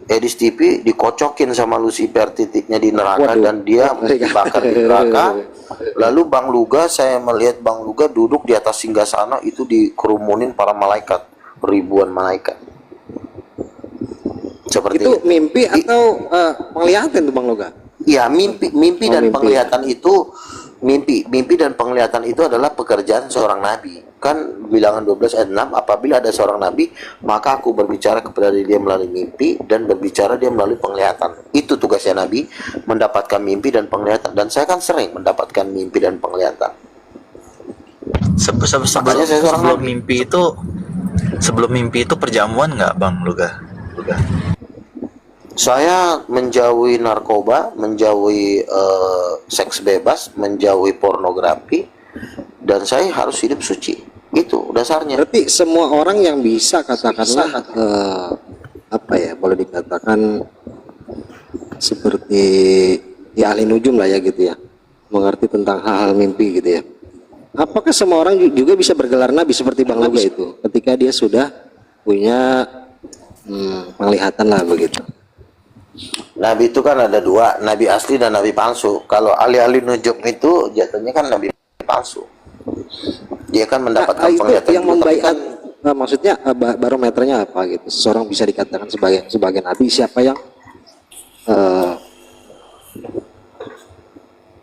Edis TV dikocokin sama Lucifer titiknya di neraka. Waduh. Dan dia dibakar di neraka. Lalu Bang Luga, saya melihat Bang Luga duduk di atas singgasana itu dikerumunin para malaikat, ribuan malaikat. Seperti itu mimpi atau penglihatan tuh Bang Loga? ya, mimpi dan mimpi. penglihatan itu mimpi dan penglihatan itu adalah pekerjaan seorang nabi. Kan bilangan 12 ayat 6, apabila ada seorang nabi, maka aku berbicara kepada dia melalui mimpi dan berbicara dia melalui penglihatan. Itu tugasnya nabi, mendapatkan mimpi dan penglihatan. Dan saya kan sering mendapatkan mimpi dan penglihatan. Makanya saya seorang sebelum nabi. mimpi itu perjamuan nggak Bang Loga? Saya menjauhi narkoba, menjauhi seks bebas, menjauhi pornografi, dan saya harus hidup suci. Itu dasarnya. Berarti semua orang yang bisa katakanlah apa ya, boleh dikatakan seperti ya ahli nujum lah ya gitu ya, mengerti tentang hal-hal mimpi gitu ya. Apakah semua orang juga bisa bergelar nabi seperti Bang Loga itu ketika dia sudah punya penglihatan lah begitu? Nabi itu kan ada dua, nabi asli dan nabi palsu. Kalau ahli-ahli nujum itu jatuhnya kan nabi palsu. Dia kan mendapatkan itu penglihatan yang itu, tapi membaiat, kan maksudnya barometernya apa gitu? Seseorang bisa dikatakan sebagai nabi, siapa yang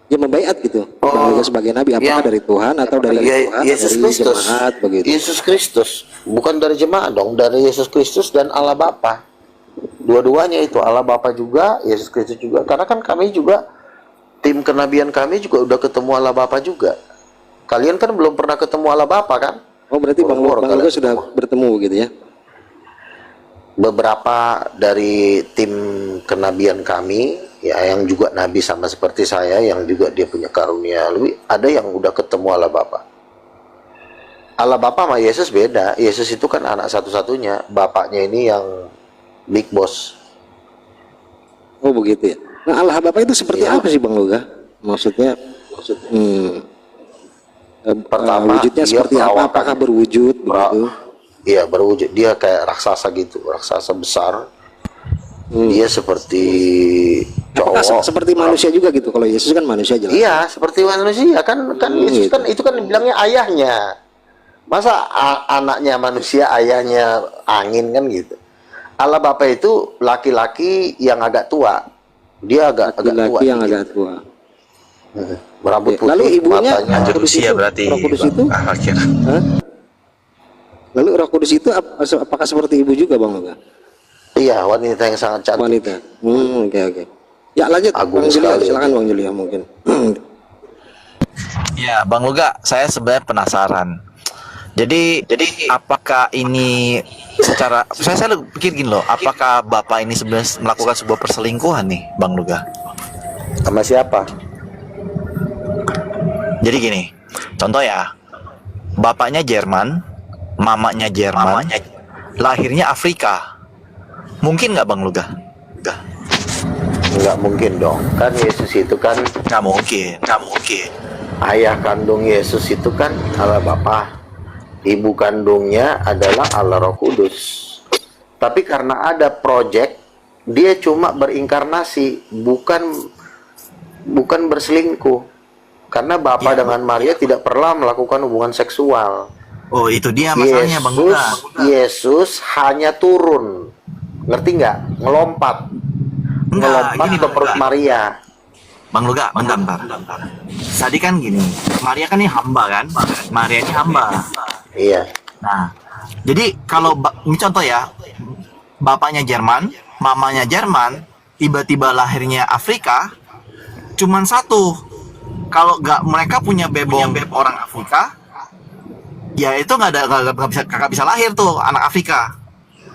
dia membaiat gitu? Bang Loga sebagai nabi, apakah dari Tuhan atau dari Tuhan, Yesus dari Kristus. jemaat begitu? Yesus Kristus, bukan dari jemaat dong, dari Yesus Kristus dan Allah Bapa. Dua-duanya itu, Allah Bapa juga, Yesus Kristus juga. Karena kan kami juga, tim kenabian kami juga udah ketemu Allah Bapa juga. Kalian kan belum pernah ketemu Allah Bapa kan? Oh berarti Bang Loga sudah bertemu gitu ya? Beberapa dari tim kenabian kami, ya yang juga nabi sama seperti saya, yang juga dia punya karunia lebih, ada yang udah ketemu Allah Bapa. Allah Bapa sama Yesus beda. Yesus itu kan anak satu-satunya, bapaknya ini yang big boss. Oh begitu ya. Nah Allah Bapa itu seperti Ya. apa sih Bang Loga? Maksudnya Pertama, wujudnya dia seperti apa? perawakan. Apakah berwujud begitu? Iya, berwujud. Dia kayak raksasa gitu, raksasa besar. Dia seperti Apakah cowok. seperti manusia juga gitu? Kalau Yesus kan manusia jelas. Iya, seperti manusia kan Yesus gitu. kan itu kan dibilangnya ayahnya. Masa anaknya manusia, ayahnya angin kan gitu. Allah Bapa itu laki-laki yang agak tua. Dia agak tua. Laki-laki yang dikit. agak tua. Berambut putih, Lalu ibunya matanya. Roh Kudus Manusia itu, berarti Roh Kudus itu, akhir. hah? Lalu Roh Kudus itu apakah seperti ibu juga Bang Loga? Iya, wanita yang sangat cantik. Wanita. Oke. Ya lanjut Agung Bang Julia, sekali. silakan Bang Julia mungkin. Ya, Bang Loga, saya sebenarnya penasaran. Jadi apakah ini secara saya pikir gini loh, apakah Bapak ini sebenarnya melakukan sebuah perselingkuhan nih, Bang Loga? Sama siapa? Jadi gini, contoh ya, bapaknya Jerman, mamanya Jerman, lahirnya Afrika. Mungkin nggak Bang Loga? Nggak mungkin dong. Kan Yesus itu kan Nggak mungkin. ayah kandung Yesus itu kan Allah Bapa. Ibu kandungnya adalah Allah Roh Kudus. Tapi karena ada project, dia cuma berinkarnasi, bukan berselingkuh. Karena Bapa dengan Maria tidak pernah melakukan hubungan seksual. Oh, itu dia masalahnya Bang Loga. Yesus hanya turun. Ngerti nggak? Ngelompat Gini, ke Bang perut Loga. Maria. Bang Loga, bentar. Tadi kan gini, Maria kan ini hamba kan? Maria ini hamba. Iya. Nah, jadi kalau ini contoh ya, bapaknya Jerman, mamanya Jerman, tiba-tiba lahirnya Afrika, cuman satu. Kalau mereka punya bebong orang Afrika, ya itu nggak bisa lahir tuh anak Afrika.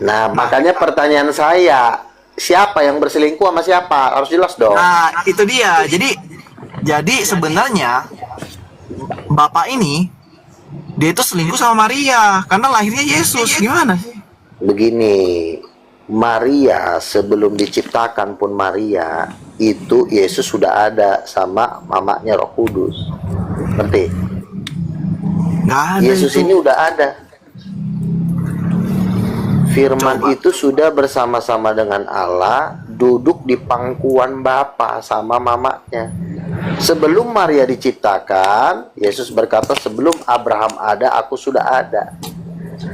Nah, makanya pertanyaan saya, siapa yang berselingkuh sama siapa? Harus jelas dong. Nah, itu dia. Jadi sebenarnya bapak ini dia itu selingkuh sama Maria karena lahirnya Yesus. Gimana sih? Begini, Maria sebelum diciptakan pun Maria itu Yesus sudah ada sama mamanya Roh Kudus. Ngerti? Nggak ada Yesus itu. ini udah ada. Firman itu sudah bersama-sama dengan Allah, duduk di pangkuan Bapa sama mamanya. Sebelum Maria diciptakan, Yesus berkata, sebelum Abraham ada, aku sudah ada.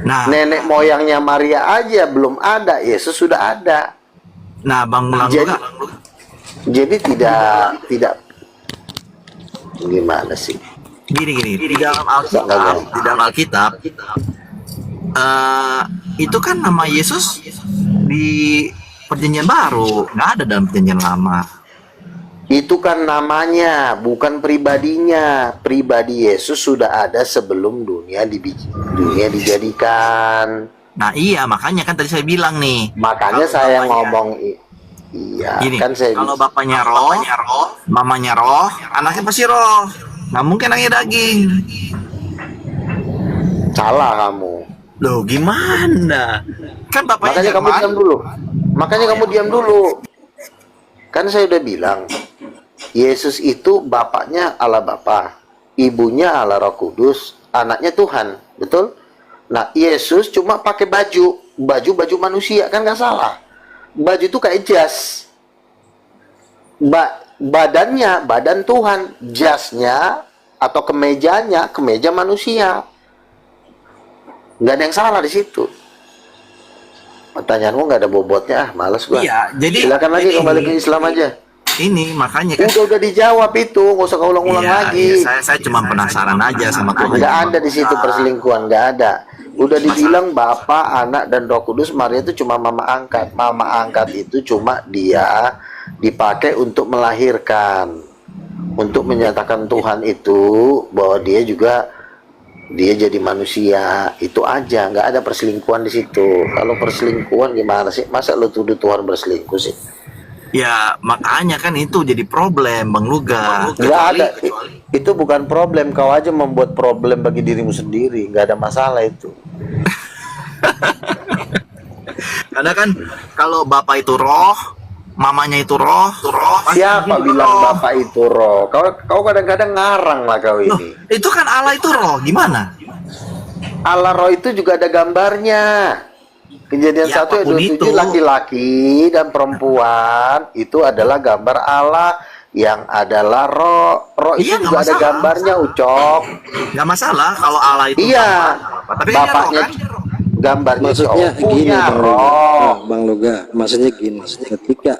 Nah, Nenek moyangnya Maria aja belum ada, Yesus sudah ada. Nah, Bang Jadi, Luga, jadi tidak gimana sih? gini, di dalam Alkitab, itu kan nama Yesus di Perjanjian Baru, nggak ada dalam Perjanjian Lama. Itu kan namanya, bukan pribadinya. Pribadi Yesus sudah ada sebelum dunia dijadikan. Nah iya, makanya kan tadi saya bilang nih. Makanya Kalau saya bapaknya- ngomong iya, Gini, kan saya kalau bapaknya roh, mamanya roh, anaknya pasti roh. Nggak mungkin anaknya daging. salah kamu. Loh, gimana? Kan bapaknya Makanya kamu Jerman. diam dulu. Makanya kamu diam dulu. Kan saya udah bilang, Yesus itu bapaknya Allah Bapa, ibunya Allah Roh Kudus, anaknya Tuhan, betul? Nah, Yesus cuma pakai baju manusia, kan nggak salah. Baju itu kayak jas. Badannya badan Tuhan, jasnya atau kemejanya kemeja manusia. Nggak ada yang salah di situ. Pertanyaanmu nggak ada bobotnya, males gua. Iya, jadi Silakan lagi jadi kembali ke Islam aja. Ini makanya kan. Udah dijawab itu, nggak usah kau ulang-ulang Iya, lagi. iya, saya cuma penasaran aja sama Tuhan. Nggak ada di situ perselingkuhan, nggak ada. Udah dibilang Bapa, Anak, dan Roh Kudus. Maria itu cuma mama angkat. Mama angkat itu cuma dia dipakai untuk melahirkan, untuk menyatakan Tuhan itu bahwa dia jadi manusia. Itu aja, nggak ada perselingkuhan di situ. Kalau perselingkuhan gimana sih? Masa lu tuduh Tuhan berselingkuh sih? Ya makanya kan itu jadi problem, Bang Luga. Nggak ada. Itu bukan problem. Kau aja membuat problem bagi dirimu sendiri. Nggak ada masalah itu. Karena kan kalau bapak itu roh, mamanya itu roh, pasti Siapa itu bilang roh. Bapak itu roh? Kau kadang-kadang ngarang lah kau Loh, ini. itu kan Allah itu roh, gimana? Allah roh itu juga ada gambarnya. Kejadian Ya, 1 ayat apapun 27, itu. laki-laki dan perempuan itu adalah gambar Allah yang adalah roh. Roh itu Iya, nggak juga ada masalah. gambarnya, Ucok. Nggak masalah kalau Allah itu Iya. gambar. Tapi kan dia roh, Bapaknya kan? gambarnya Maksudnya cowok gini punya Bang Loga. roh. Bang Loga, maksudnya gini, ketika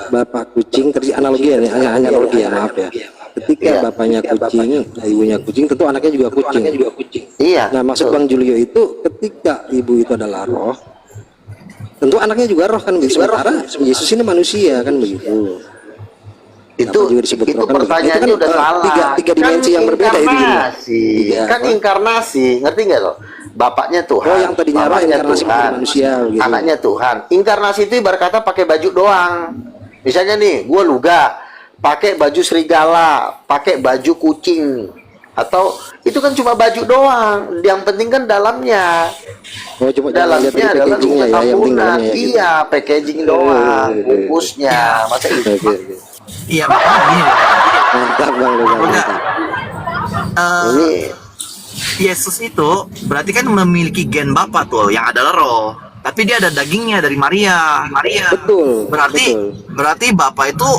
bapak kucing, terjadi analogi ya, hanya analogi ya, maaf ya. Ketika Iya. bapaknya kucing, ibunya kucing, tentu anaknya juga kucing. Iya. Nah, maksud betul. Bang Julio itu ketika ibu itu adalah roh, tentu anaknya juga roh kan begitu. Sementara Yesus ini manusia kan begitu. itu Apa juga disebut roh kan pertanyaannya begitu. Itu kan, udah salah. tiga dimensi yang berbeda itu juga. Inkarnasi. Iya, Kan apa? inkarnasi, ngerti nggak lo? Bapaknya Tuhan, Oh, yang tadinya roh, mamanya inkarnasi Tuhan, menjadi manusia, gitu. anaknya Tuhan. Inkarnasi itu ibarat kata pakai baju doang. Misalnya nih, gua Luga pakai baju serigala, pakai baju kucing, atau itu kan cuma baju doang. Yang penting kan dalamnya. Oh, coba jangan lihat Dalamnya dari adalah packagingnya luka ya, yang penting tambunan. dalamnya ya, gitu. Iya, packaging doang, iya. bungkusnya. Masa itu? Oke. Iya makanya gini. Mantap Bang Loga, Loga, mantap. Ini Yesus itu berarti kan memiliki gen Bapa tuh yang adalah roh. Tapi dia ada dagingnya dari Maria. Betul. Berarti Bapa itu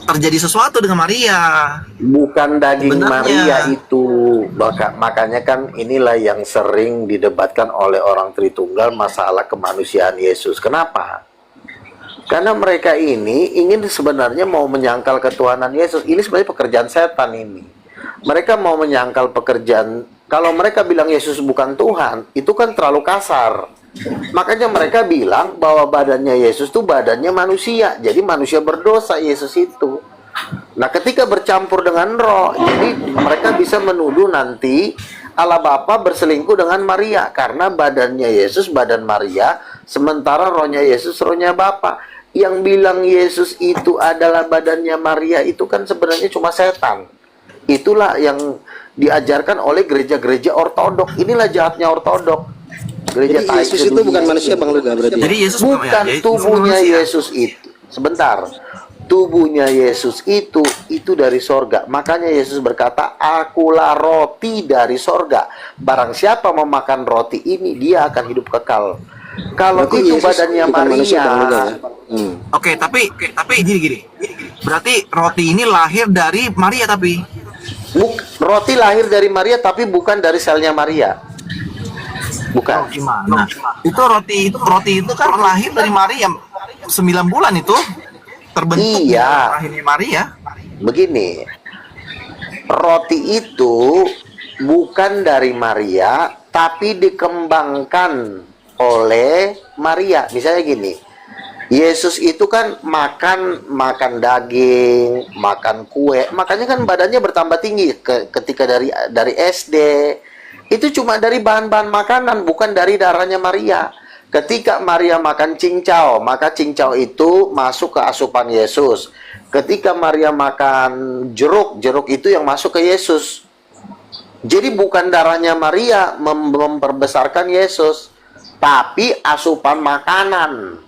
terjadi sesuatu dengan Maria. bukan daging Sebenarnya. Maria itu. Makanya kan inilah yang sering didebatkan oleh orang Tritunggal, masalah kemanusiaan Yesus. Kenapa? Karena mereka ini ingin sebenarnya mau menyangkal ketuhanan Yesus. Ini sebenarnya pekerjaan setan ini. Mereka mau menyangkal pekerjaan. Kalau mereka bilang Yesus bukan Tuhan, itu kan terlalu kasar. Makanya mereka bilang bahwa badannya Yesus itu badannya manusia. Jadi manusia berdosa Yesus itu. Nah, ketika bercampur dengan roh, jadi mereka bisa menuduh nanti Allah Bapa berselingkuh dengan Maria. Karena badannya Yesus badan Maria, sementara rohnya Yesus rohnya Bapa. Yang bilang Yesus itu adalah badannya Maria itu kan sebenarnya cuma setan. Itulah yang diajarkan oleh gereja-gereja ortodok. Inilah jahatnya ortodok. Gereja Jadi Yesus itu bukan manusia Bang Loga berarti. Jadi Yesus bukan ya, Yesus tubuhnya manusia. Yesus itu. Sebentar. Tubuhnya Yesus itu dari sorga. Makanya Yesus berkata, akulah roti dari sorga. Barang siapa memakan roti ini, dia akan hidup kekal. Kalau Berarti itu Yesus badannya bukan manusia, Bang Loga, Maria, ya? Oke, tapi gini. Berarti roti ini lahir dari Maria tapi. roti lahir dari Maria, tapi bukan dari selnya Maria. Bukan. Gimana? Itu roti itu kan lahir dari Maria. 9 bulan itu terbentuk di Iya. rahimnya Maria. Begini, roti itu bukan dari Maria, tapi dikembangkan oleh Maria. Misalnya gini, Yesus itu kan makan daging, makan kue, makanya kan badannya bertambah tinggi ketika dari SD. Itu cuma dari bahan-bahan makanan, bukan dari darahnya Maria. Ketika Maria makan cincau, maka cincau itu masuk ke asupan Yesus. Ketika Maria makan jeruk itu yang masuk ke Yesus. Jadi bukan darahnya Maria memperbesarkan Yesus, tapi asupan makanan.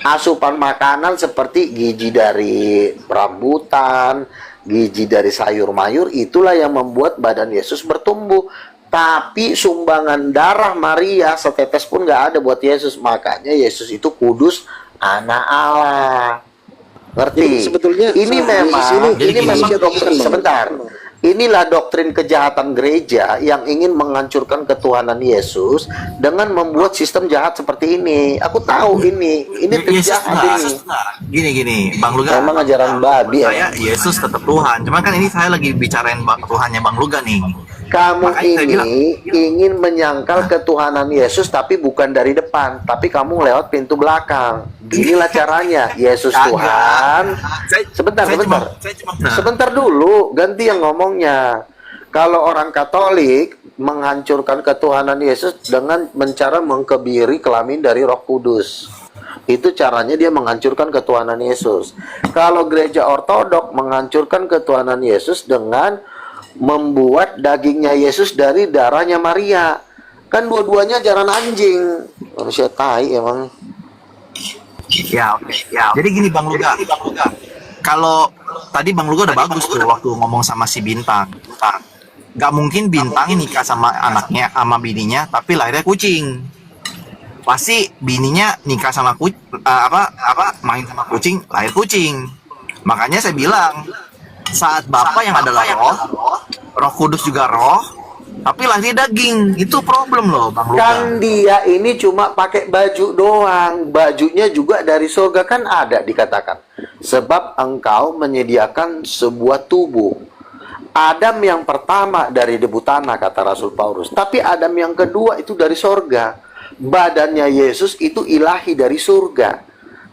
Asupan makanan seperti gizi dari rambutan, gizi dari sayur mayur, itulah yang membuat badan Yesus bertumbuh. Tapi sumbangan darah Maria setetes pun nggak ada buat Yesus. Makanya Yesus itu kudus, anak Allah. Ngerti? Jadi sebetulnya ini memang doktrin, sebentar. Inilah doktrin kejahatan gereja yang ingin menghancurkan ketuhanan Yesus dengan membuat sistem jahat seperti ini. Aku tahu ini jahat ini. Gini, Bang Luga. Memang ajaran babi. Saya Yesus tetap Tuhan. Cuman kan ini saya lagi bicarain Tuhannya Bang Luga nih. Kamu Makanya saya bilang, ingin menyangkal ketuhanan Yesus tapi bukan dari depan, tapi kamu lewat pintu belakang. Inilah caranya. Yesus Tuhan. Sebentar dulu, ganti yang ngomongnya. Kalau orang Katolik menghancurkan ketuhanan Yesus dengan mencara mengkebiri kelamin dari Roh Kudus. Itu caranya dia menghancurkan ketuhanan Yesus. Kalau gereja Ortodok menghancurkan ketuhanan Yesus dengan membuat dagingnya Yesus dari darahnya Maria. Kan dua-duanya ajaran anjing. Manusia tai emang. Ya, oke. Ya. Jadi gini Bang Luga. Kalau tadi Bang Luga udah bagus tuh waktu ngomong sama si Bintang. Gak mungkin Bintang nikah sama anaknya, sama bininya, tapi lahirnya kucing. Pasti bininya nikah sama main sama kucing, lahir kucing. Makanya saya bilang, saat Bapa yang adalah Roh Kudus juga roh, tapi lahirnya daging. Itu problem loh Bang Luka. Kan dia ini cuma pakai baju doang. Bajunya juga dari surga kan ada dikatakan. Sebab engkau menyediakan sebuah tubuh. Adam yang pertama dari debu tanah, kata Rasul Paulus. Tapi Adam yang kedua itu dari surga. Badannya Yesus itu ilahi dari surga.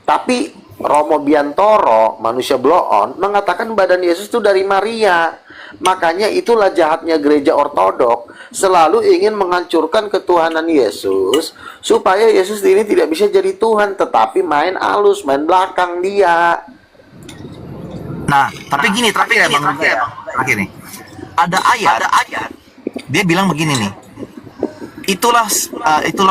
Tapi Romo Biantoro, manusia bloon, mengatakan badan Yesus itu dari Maria. Makanya itulah jahatnya gereja Ortodok, selalu ingin menghancurkan ketuhanan Yesus, supaya Yesus ini tidak bisa jadi Tuhan, tetapi main alus, main belakang dia. Nah, tapi gini, terakhir ya Bang Luka ya. Terakhir nih. Ada ayat, dia bilang begini nih. Itulah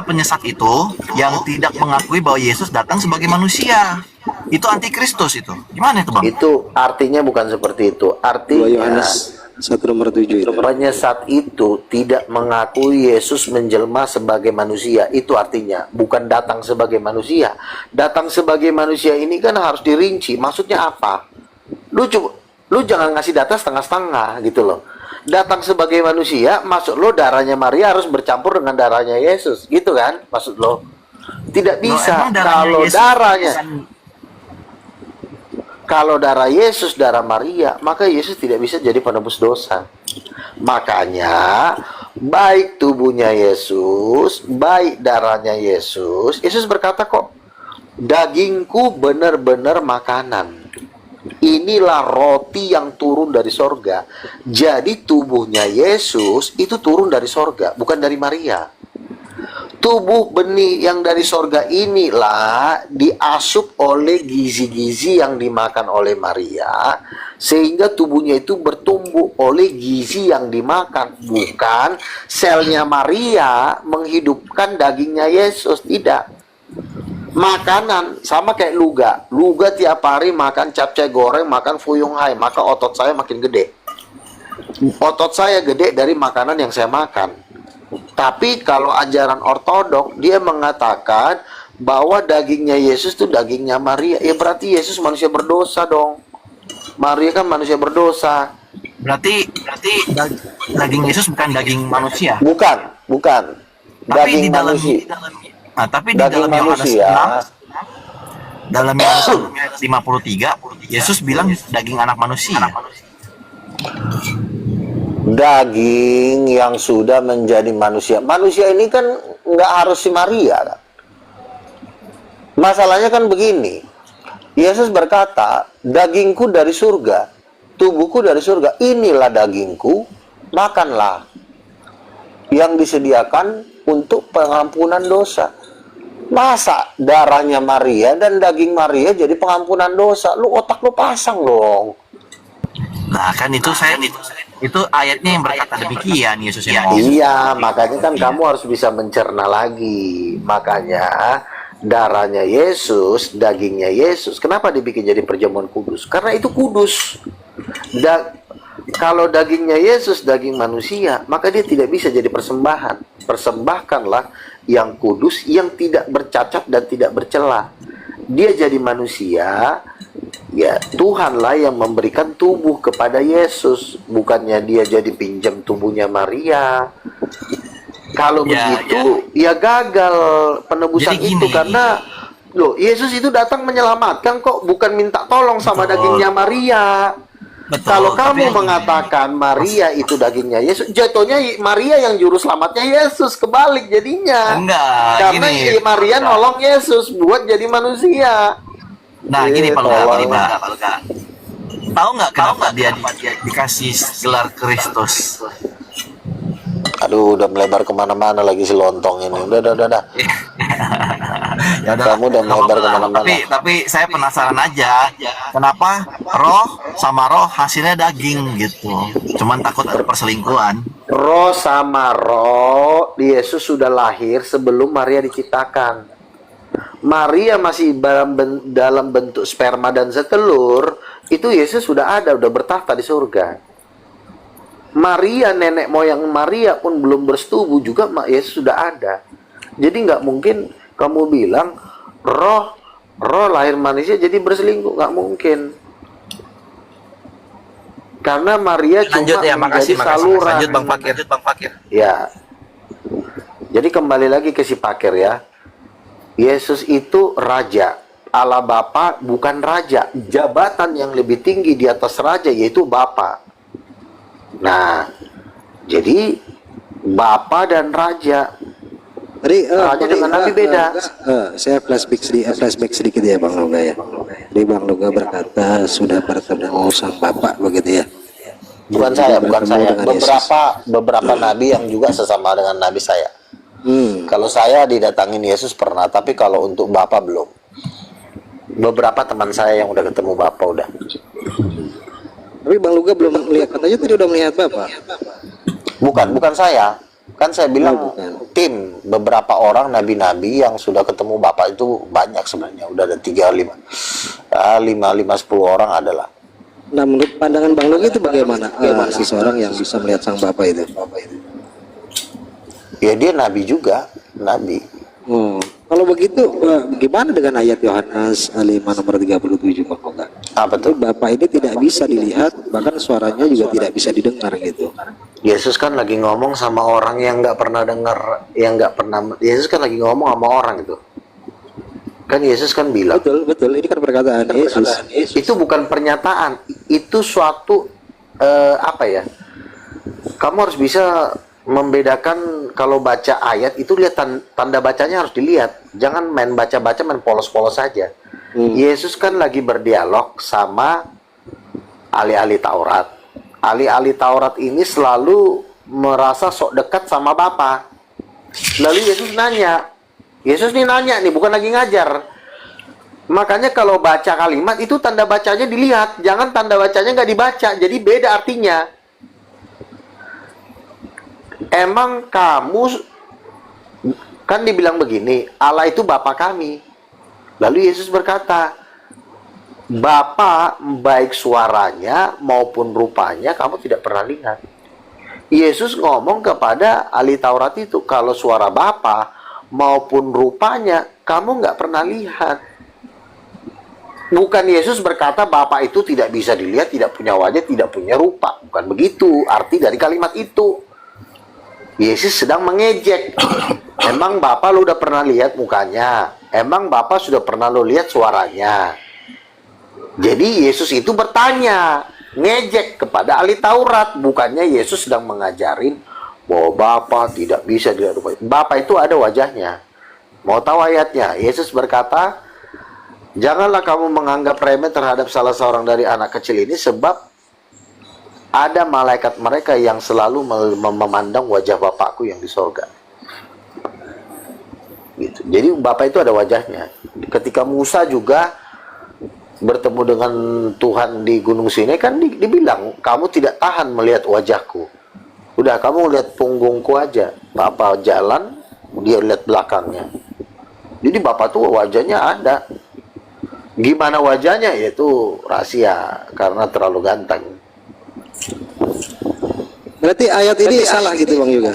penyesat itu yang tidak mengakui bahwa Yesus datang sebagai manusia. Itu antikristus itu. Gimana itu, Bang? Itu artinya bukan seperti itu. Artinya Yohanes 1:7 itu. Penyesat itu tidak mengakui Yesus menjelma sebagai manusia. Itu artinya bukan datang sebagai manusia. Datang sebagai manusia ini kan harus dirinci. Maksudnya apa? Lu jangan ngasih data setengah-setengah gitu loh. Datang sebagai manusia, maksud lo darahnya Maria harus bercampur dengan darahnya Yesus, gitu kan? Maksud lo? Tidak bisa. Kalau darah Yesus, darah Maria, maka Yesus tidak bisa jadi penebus dosa. Makanya, baik tubuhnya Yesus, baik darahnya Yesus, Yesus berkata kok, dagingku benar-benar makanan. Inilah roti yang turun dari sorga. Jadi tubuhnya Yesus itu turun dari sorga, bukan dari Maria. Tubuh benih yang dari sorga inilah diasup oleh gizi-gizi yang dimakan oleh Maria, sehingga tubuhnya itu bertumbuh oleh gizi yang dimakan, bukan selnya Maria menghidupkan dagingnya Yesus. Tidak. Makanan sama kayak Luga tiap hari makan capcay goreng, makan fuyung hai, maka otot saya makin gede. Otot saya gede dari makanan yang saya makan. Tapi kalau ajaran Ortodok, dia mengatakan bahwa dagingnya Yesus itu dagingnya Maria. Ya berarti Yesus manusia berdosa dong. Maria kan manusia berdosa. Berarti daging Yesus bukan daging manusia. Bukan. Tapi Daging di dalam manusia. Nah, tapi di Daging dalam Yohanes manusia. 6 dalam Yohanes 53, Yesus bilang daging anak manusia. Daging yang sudah menjadi manusia. Manusia ini kan nggak harus si Maria kan. Masalahnya kan begini. Yesus berkata, dagingku dari surga, tubuhku dari surga. Inilah dagingku, makanlah. Yang disediakan untuk pengampunan dosa. Masa darahnya Maria dan daging Maria jadi pengampunan dosa? Lu otak lu pasang dong. Nah kan itu ayatnya yang berkata demikian, Yesus yang ngomong. Iya, makanya kan kamu harus bisa mencerna lagi. Makanya darahnya Yesus, dagingnya Yesus, kenapa dibikin jadi perjamuan kudus? Karena itu kudus. Kalau dagingnya Yesus, daging manusia, maka dia tidak bisa jadi persembahan. Persembahkanlah yang kudus, yang tidak bercacat dan tidak bercela. Dia jadi manusia, ya Tuhanlah yang memberikan tubuh kepada Yesus, bukannya dia jadi pinjam tubuhnya Maria. Kalau begitu ya gagal penebusan itu, karena loh Yesus itu datang menyelamatkan kok, bukan minta tolong sama dagingnya Maria. Kalau kamu mengatakan Maria itu dagingnya Yesus, jatuhnya Maria yang juru selamatnya Yesus, kebalik jadinya. Enggak, karena gini, Maria nolong Yesus buat jadi manusia. Nah gini Pak Luka, tahu nggak kenapa dia dikasih gelar Kristus? Aduh, udah melebar kemana-mana lagi si lontong ini. Udah. Ya udah, Kamu udah melebar kemana-mana. Tapi saya penasaran aja, kenapa roh sama roh hasilnya daging gitu? Cuman takut ada perselingkuhan. Roh sama roh, Yesus sudah lahir sebelum Maria diciptakan. Maria masih dalam bentuk sperma dan setelur, itu Yesus sudah ada, udah bertahta di surga. Maria, nenek moyang Maria pun belum bersetubuh juga, Yesus sudah ada. Jadi nggak mungkin kamu bilang roh lahir manusia jadi berselingkuh, nggak mungkin. Karena Maria Lanjut cuma ya, menjadi saluran. Lanjut Bang Fakir. Ya. Jadi kembali lagi ke si Fakir ya. Yesus itu raja. Allah Bapa bukan raja. Jabatan yang lebih tinggi di atas raja yaitu Bapa. Nah, jadi Bapa dan raja. Tadi, raja dengan Nabi beda. Saya flashback sedikit ya Bang Luga ya. Jadi Bang Luga berkata sudah bertemu sang Bapak begitu ya. Bukan saya. Beberapa nabi yang juga sesama dengan nabi saya. Kalau saya didatangin Yesus pernah, tapi kalau untuk Bapa belum. Beberapa teman saya yang udah ketemu Bapa udah. Tapi Bang Luga belum melihat, katanya tadi udah melihat Bapak. Bukan saya. Kan saya bilang tim beberapa orang nabi-nabi yang sudah ketemu Bapak itu banyak sebenarnya. Udah ada 5, 10 orang adalah. Nah menurut pandangan Bang Luga itu bagaimana seseorang yang bisa melihat sang Bapak itu? Ya dia nabi juga, nabi. Kalau begitu gimana dengan ayat Yohanes 5 nomor 37 Bang Luga? Apa tuh? Bapak ini tidak bisa dilihat, bahkan suaranya juga tidak bisa didengar gitu. Yesus kan lagi ngomong sama orang yang nggak pernah dengar, Yesus kan lagi ngomong sama orang itu. Kan Yesus kan bilang. Betul. Ini kan perkataan Yesus. Itu bukan pernyataan, itu suatu apa ya? Kamu harus bisa membedakan. Kalau baca ayat itu lihat tanda bacanya, harus dilihat. Jangan main baca-baca, main polos-polos saja. Yesus kan lagi berdialog sama ahli-ahli Taurat. Ahli-ahli Taurat ini selalu merasa sok dekat sama Bapa. Lalu Yesus nanya. Yesus nih nanya nih, bukan lagi ngajar. Makanya kalau baca kalimat itu tanda bacanya dilihat, jangan tanda bacanya nggak dibaca. Jadi beda artinya. Emang kamu kan dibilang begini, Allah itu Bapa kami. Lalu Yesus berkata, Bapa baik suaranya maupun rupanya kamu tidak pernah lihat. Yesus ngomong kepada ahli Taurat itu, kalau suara Bapa maupun rupanya kamu nggak pernah lihat. Bukan Yesus berkata Bapa itu tidak bisa dilihat, tidak punya wajah, tidak punya rupa. Bukan begitu arti dari kalimat itu. Yesus sedang mengejek. Emang Bapak lu udah pernah lihat mukanya? Emang Bapak sudah pernah lu lihat suaranya? Jadi Yesus itu bertanya, ngejek kepada ahli Taurat. Bukannya Yesus sedang mengajarin bahwa Bapak tidak bisa dilihat rupanya. Bapak itu ada wajahnya. Mau tahu ayatnya? Yesus berkata, janganlah kamu menganggap remeh terhadap salah seorang dari anak kecil ini, sebab ada malaikat mereka yang selalu memandang wajah Bapakku yang di sorga. Gitu. Jadi Bapak itu ada wajahnya. Ketika Musa juga bertemu dengan Tuhan di Gunung Sinai kan dibilang, kamu tidak tahan melihat wajahku. Udah, kamu lihat punggungku aja. Bapak jalan, dia lihat belakangnya. Jadi Bapak tuh wajahnya ada. Gimana wajahnya? Yaitu rahasia, karena terlalu ganteng. Berarti ayat ini salah gitu Bang Yoga.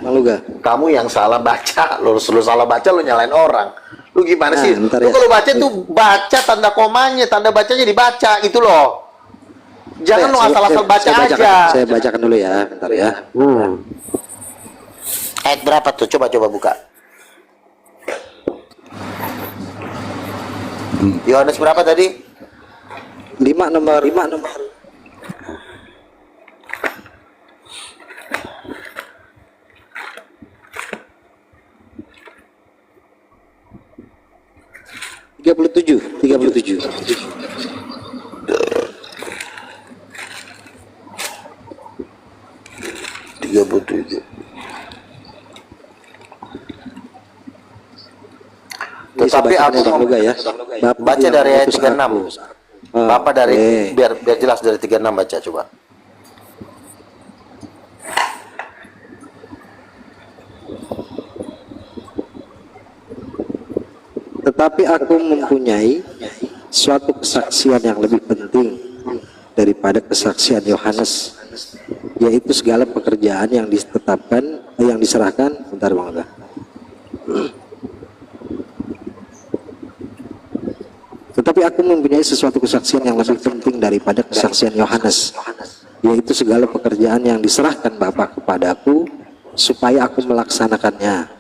Bang Luga. Kamu yang salah baca. Lu salah baca, lu nyalain orang. Lu gimana sih? Lu Ya. kalau baca tuh baca tanda komanya, tanda bacanya dibaca gitu loh. Jangan lu asal-asal baca aja. Saya bacakan dulu ya, bentar ya. Ayat berapa tuh? Coba buka. Yohanes berapa tadi? 5 nomor 37. 37. Tetapi aku Bang ya. Baca dari ayat 36. Bapak dari biar jelas dari 36 baca coba. Tetapi aku mempunyai suatu kesaksian yang lebih penting daripada kesaksian Yohanes, yaitu segala pekerjaan yang diserahkan. Bentar Bang Luga. Tetapi aku mempunyai sesuatu kesaksian yang lebih penting daripada kesaksian Yohanes, yaitu segala pekerjaan yang diserahkan Bapa kepadaku supaya aku melaksanakannya.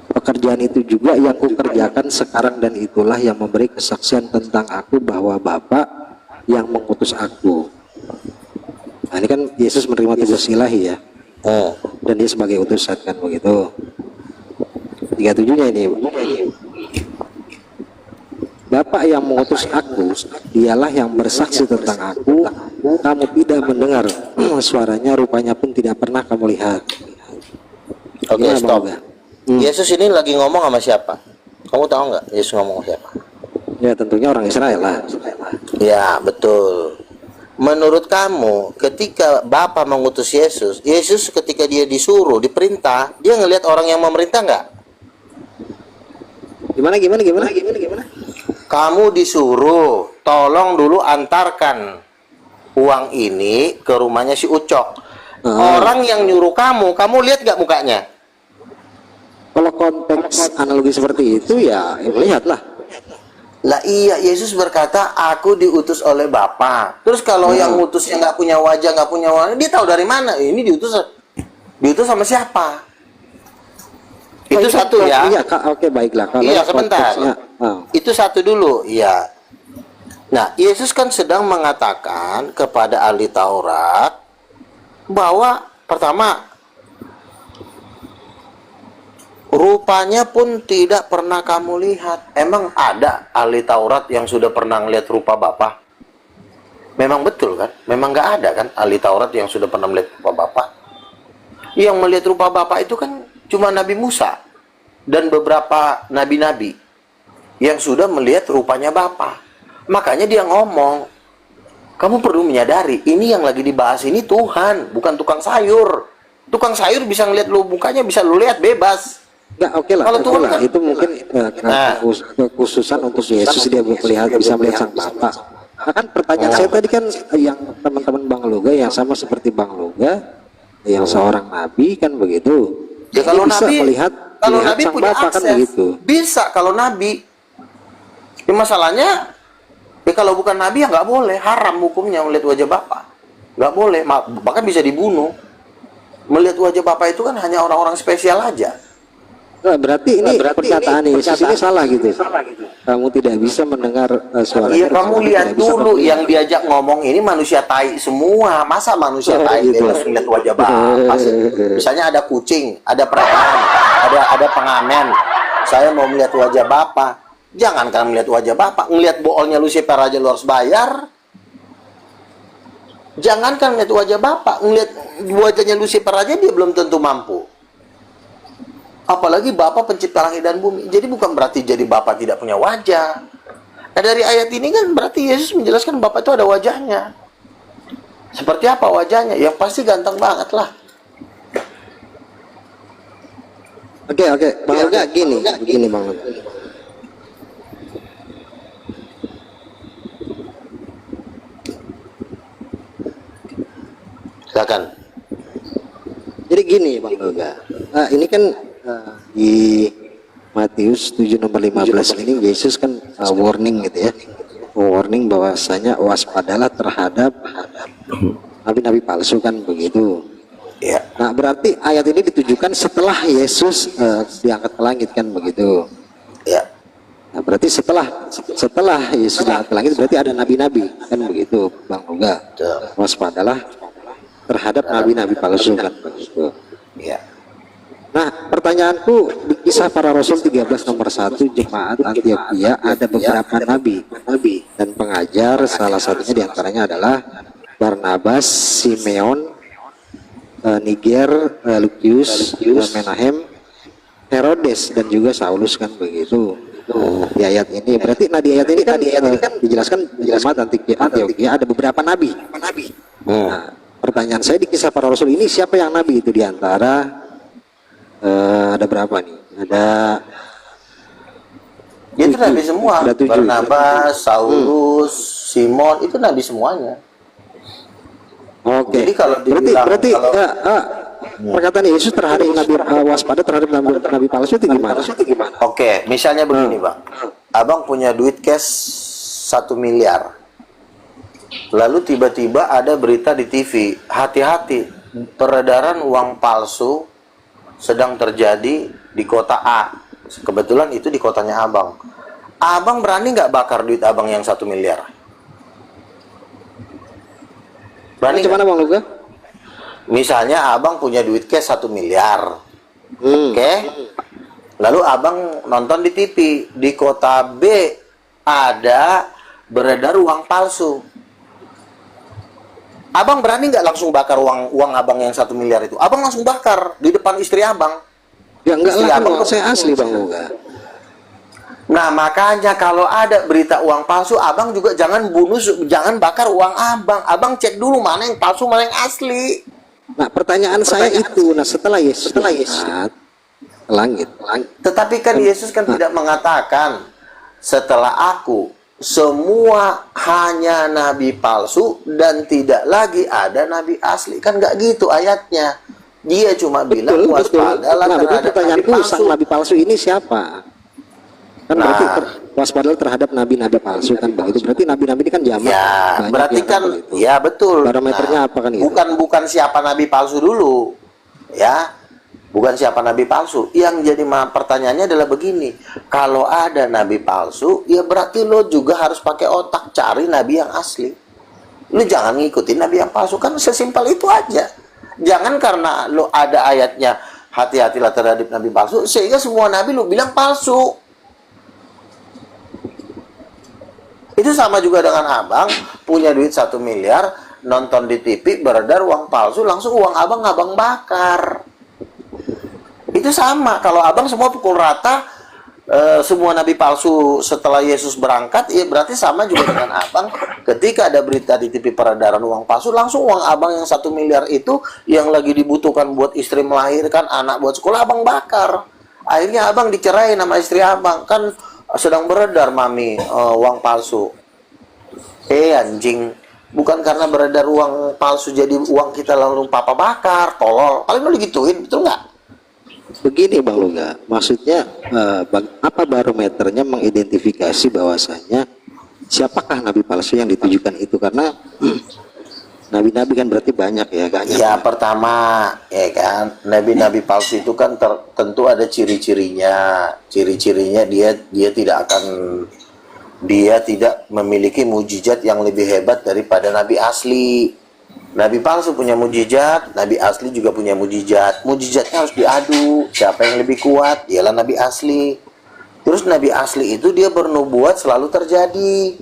Pekerjaan itu juga yang kukerjakan sekarang, dan itulah yang memberi kesaksian tentang aku bahwa Bapa yang mengutus aku. Nah, ini kan Yesus menerima tugas ilahi ya, dan dia sebagai utusan kan begitu. 37-nya ini. Bapa yang mengutus aku, dialah yang bersaksi tentang aku. Kamu tidak mendengar suaranya, rupanya pun tidak pernah kamu lihat. Oke, Gimana, stop. Bang Luga? Yesus ini lagi ngomong sama siapa? Kamu tahu nggak Yesus ngomong sama siapa? Ya tentunya orang Israel lah. Ya, betul. Menurut kamu, ketika Bapa mengutus Yesus, Yesus ketika dia disuruh, diperintah, dia ngelihat orang yang memerintah nggak? Gimana? Kamu disuruh, tolong dulu antarkan uang ini ke rumahnya si Ucok. Orang yang nyuruh kamu lihat nggak mukanya? Kalau konteks analogi seperti itu ya lihatlah. Lah iya, Yesus berkata, aku diutus oleh Bapa. Terus kalau yang ngutusnya nggak punya wajah, dia tahu dari mana? Ini diutus sama siapa? Itu satu ya. Iya, oke baiklah. Kalau Iya, sebentar. konteksnya, Itu satu dulu, iya. Nah, Yesus kan sedang mengatakan kepada ahli Taurat bahwa pertama, rupanya pun tidak pernah kamu lihat. Emang ada ahli Taurat yang sudah pernah melihat rupa Bapa? Memang betul kan? Memang nggak ada kan ahli Taurat yang sudah pernah melihat rupa Bapa? Yang melihat rupa Bapa itu kan cuma Nabi Musa dan beberapa nabi-nabi yang sudah melihat rupanya Bapa. Makanya dia ngomong, kamu perlu menyadari, ini yang lagi dibahas ini Tuhan, bukan tukang sayur. Tukang sayur bisa ngelihat lu mukanya, bisa lu lihat bebas. Enggak, oke lah. Kalau Tuhan kan, itu mungkin kekhususan untuk Yesus, dia bisa melihat sang Bapa. Nah, kan pertanyaan saya tadi kan yang teman-teman Bang Luga yang sama seperti Bang Luga, yang seorang nabi kan begitu. ya kalau Dia bisa nabi, melihat sang punya Bapa kan akses, begitu. bisa kalau nabi. Ya, masalahnya, ya kalau bukan nabi ya nggak boleh, haram hukumnya melihat wajah Bapa. Nggak boleh, bahkan bisa dibunuh. Melihat wajah Bapa itu kan hanya orang-orang spesial aja. Berarti ini pernyataan Yesus ini salah gitu. Kamu tidak bisa mendengar suara. Iya, kamu lihat dulu yang diajak ngomong ini manusia tai semua. Masa manusia tai gitu. bebas melihat wajah Bapa sih? Misalnya ada kucing, ada preman, ada pengamen. Saya mau melihat wajah Bapa. Jangan kan melihat wajah Bapa, ngelihat boolnya Lucifer aja lu harus bayar. Jangankan melihat wajah Bapa, ngelihat wajahnya Lucifer aja dia belum tentu mampu. Apalagi Bapa pencipta langit dan bumi. Jadi bukan berarti jadi Bapa tidak punya wajah. Nah, dari ayat ini kan berarti Yesus menjelaskan Bapa itu ada wajahnya. Seperti apa wajahnya? Yang pasti ganteng banget lah. Oke. Bang Luga begini Bang Luga. Silakan. Jadi gini Bang Luga. Ini kan di Matius 7 nomor 15 ini Yesus kan warning gitu ya. Warning bahwasanya waspadalah terhadap nabi-nabi palsu kan begitu. Ya. Nah, berarti ayat ini ditujukan setelah Yesus diangkat ke langit kan begitu. Ya. Nah, berarti setelah Yesus diangkat ke langit berarti ada nabi-nabi kan begitu Bang Luga. Waspadalah terhadap nabi-nabi palsu kan begitu. Ya. Nah, pertanyaanku di Kisah Para Rasul 13 nomor 1 Jemaat Antioquia ada beberapa nabi dan pengajar, salah satunya diantaranya adalah Barnabas, Simeon, Niger, Lucius, Menahem, Herodes dan juga Saulus kan begitu. Di ayat ini berarti di ayat ini kan dijelaskan Jemaat Antioquia ada beberapa nabi. Nah, pertanyaan saya di Kisah Para Rasul ini siapa yang nabi itu diantara ada berapa nih? Itu nabi semua. Ada 7. Barnabas, Saulus, Simon itu nabi semuanya. Oke. Jadi kalau dibilang, berarti perkataan Yesus terhadap nabi waspada terhadap nabi palsu itu gimana? Oke, misalnya begini Bang. Abang punya duit cash 1 miliar. Lalu tiba-tiba ada berita di TV, hati-hati, peredaran uang palsu sedang terjadi di kota A. Kebetulan itu di kotanya Abang. Abang berani nggak bakar duit Abang yang 1 miliar? Berani Gimana Bang Luga? Misalnya Abang punya duit cash 1 miliar. Oke? Lalu Abang nonton di TV, di kota B ada beredar uang palsu. Abang berani nggak langsung bakar uang Abang yang 1 miliar itu? Abang langsung bakar di depan istri Abang. Ya enggak Istri lah, Abang kan saya asli Bang Luga. Nah, makanya kalau ada berita uang palsu, Abang juga jangan jangan bakar uang Abang. Abang cek dulu mana yang palsu, mana yang asli. Nah, pertanyaan saya itu, setelah Yesus ke langit. Tetapi kan Yesus kan tidak mengatakan setelah aku semua hanya nabi palsu dan tidak lagi ada nabi asli. Kan nggak gitu ayatnya. Dia cuma bilang waspadalah terhadap pertanyaanku, nabi palsu. sang nabi palsu ini siapa? Kan berarti waspadalah terhadap nabi-nabi palsu kan begitu. Berarti nabi-nabi ini kan jamak. Ya, berarti kan begitu. Ya betul. Barometernya apa kan itu? Bukan siapa nabi palsu dulu. Ya. Bukan siapa nabi palsu. Yang jadi pertanyaannya adalah begini. Kalau ada nabi palsu, ya berarti lo juga harus pakai otak cari nabi yang asli. Lo jangan ngikutin nabi yang palsu. Kan sesimpel itu aja. Jangan karena lo ada ayatnya hati-hatilah terhadap nabi palsu, sehingga semua nabi lo bilang palsu. Itu sama juga dengan Abang punya duit 1 miliar, nonton di TV beredar uang palsu, langsung uang Abang bakar. Itu sama, kalau Abang semua pukul rata semua nabi palsu setelah Yesus berangkat, ya berarti sama juga dengan Abang. Ketika ada berita di TV peredaran uang palsu, langsung uang Abang yang 1 miliar itu yang lagi dibutuhkan buat istri melahirkan, anak buat sekolah, Abang bakar. Akhirnya Abang dicerai sama istri Abang, kan sedang beredar mami uang palsu. Anjing, bukan karena beredar uang palsu jadi uang kita lalu papa bakar, tolol. Paling lo digituin, betul nggak? Begini Bang Luga, maksudnya apa barometernya mengidentifikasi bahwasanya siapakah nabi palsu yang ditujukan itu? Karena Nabi-nabi kan berarti banyak ya, banyak. Ya pertama ya kan, nabi-nabi palsu itu kan tentu ada ciri-cirinya. Ciri-cirinya dia tidak memiliki mujizat yang lebih hebat daripada nabi asli. Nabi palsu punya mujizat, nabi asli juga punya mujizat. Mujizatnya harus diadu, siapa yang lebih kuat? Ialah nabi asli. Terus nabi asli itu dia bernubuat selalu terjadi,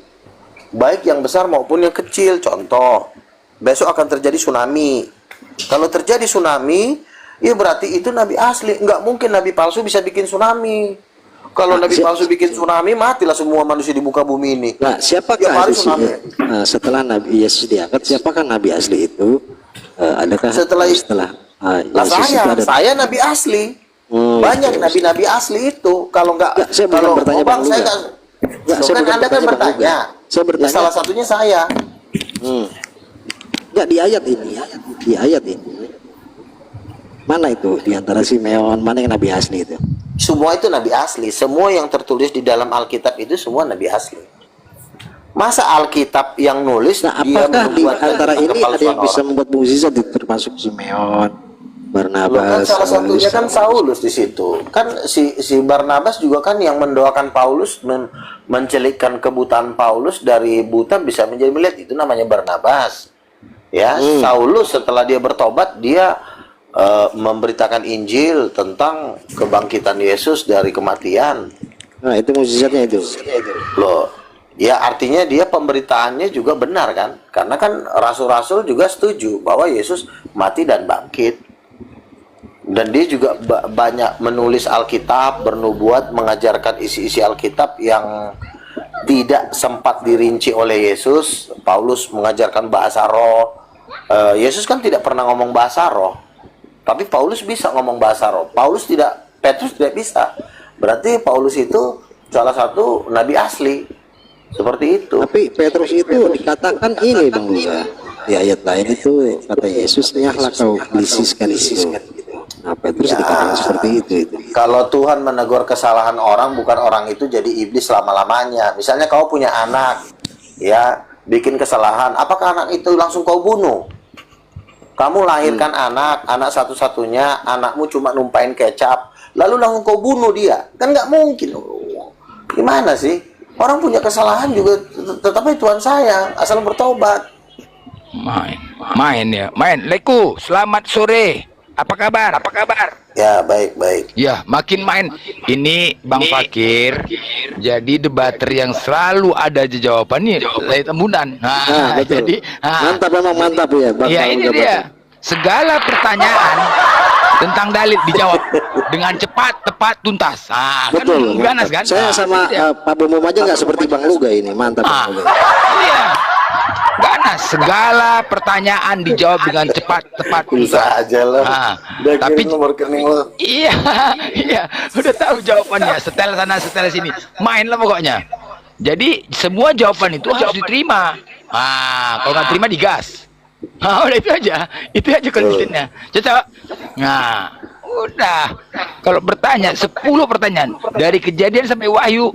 baik yang besar maupun yang kecil. Contoh, besok akan terjadi tsunami. Kalau terjadi tsunami, ya berarti itu nabi asli. Nggak mungkin nabi palsu bisa bikin tsunami. Kalau nabi palsu bikin tsunami, matilah semua manusia di muka bumi ini. Nah, siapakah setelah Nabi Yesus diangkat, siapakah nabi asli itu? Adakah setelah saya nabi asli. Banyak nabi-nabi asli itu. Kalau nggak, saya bukan bertanya Bang, saya nggak. Anda kan bertanya. Saya bertanya. Ya, salah satunya saya. Nggak di ayat ini. Mana itu di antara Simeon, mana yang nabi asli itu? Semua itu nabi asli. Semua yang tertulis di dalam Alkitab itu semua nabi asli. Masa Alkitab yang nulis? Nah, apakah di antara ini ada yang bisa membuat mukjizat, termasuk Simeon, Barnabas? Kan salah satunya kan Saulus di situ. Kan si Barnabas juga kan yang mendoakan Paulus, mencelikkan kebutaan Paulus dari buta bisa menjadi melihat. Itu namanya Barnabas. Ya, Saulus setelah dia bertobat, dia memberitakan Injil tentang kebangkitan Yesus dari kematian. Nah, itu mukjizatnya itu. Loh, ya artinya dia pemberitaannya juga benar kan? Karena kan rasul-rasul juga setuju bahwa Yesus mati dan bangkit. Dan dia juga banyak menulis Alkitab, bernubuat, mengajarkan isi-isi Alkitab yang tidak sempat dirinci oleh Yesus. Paulus mengajarkan bahasa roh. Yesus kan tidak pernah ngomong bahasa roh, tapi Paulus bisa ngomong bahasa roh. Petrus tidak bisa. Berarti Paulus itu salah satu nabi asli. Seperti itu. Tapi Petrus itu dikatakan ini Bang Luga. Di ayat lain itu kata Yesus, "Nyahlah kau iblis kan itu." Nah, Petrus dikatakan seperti itu. Kalau Tuhan menegur kesalahan orang, bukan orang itu jadi iblis selama-lamanya. Misalnya kau punya anak, ya, bikin kesalahan, apakah anak itu langsung kau bunuh? Kamu lahirkan anak satu-satunya, anakmu cuma numpain kecap, lalu langsung kau bunuh dia? Kan nggak mungkin. Gimana sih? Orang punya kesalahan juga, tetapi Tuhan sayang, asal bertobat. Main ya. Leku, selamat sore. Apa kabar? Ya, baik. Ya, makin main. Ini Bang Fakir. Jadi debater yang selalu ada jawabannya dari Tambunan. Nah, betul. Jadi mantap ya, Bang. Ya, ini dia. Segala pertanyaan tentang dalil dijawab dengan cepat, tepat, tuntas. Betul. Kan ganas kan? Saya sama Pak Bumum aja nggak seperti Bang Luga ini, mantap. Iya. Ganas, segala pertanyaan dijawab dengan cepat, tepat, Bisa aja loh. Tapi nomor rekening lo. Iya, udah tahu jawabannya. Setel sana, setel sini, mainlah pokoknya. Jadi semua jawaban itu harus diterima. Kalau nggak terima digas. Udah itu aja konsistennya. Cocok. Nah, udah. Kalau bertanya 10 pertanyaan dari Kejadian sampai Wahyu,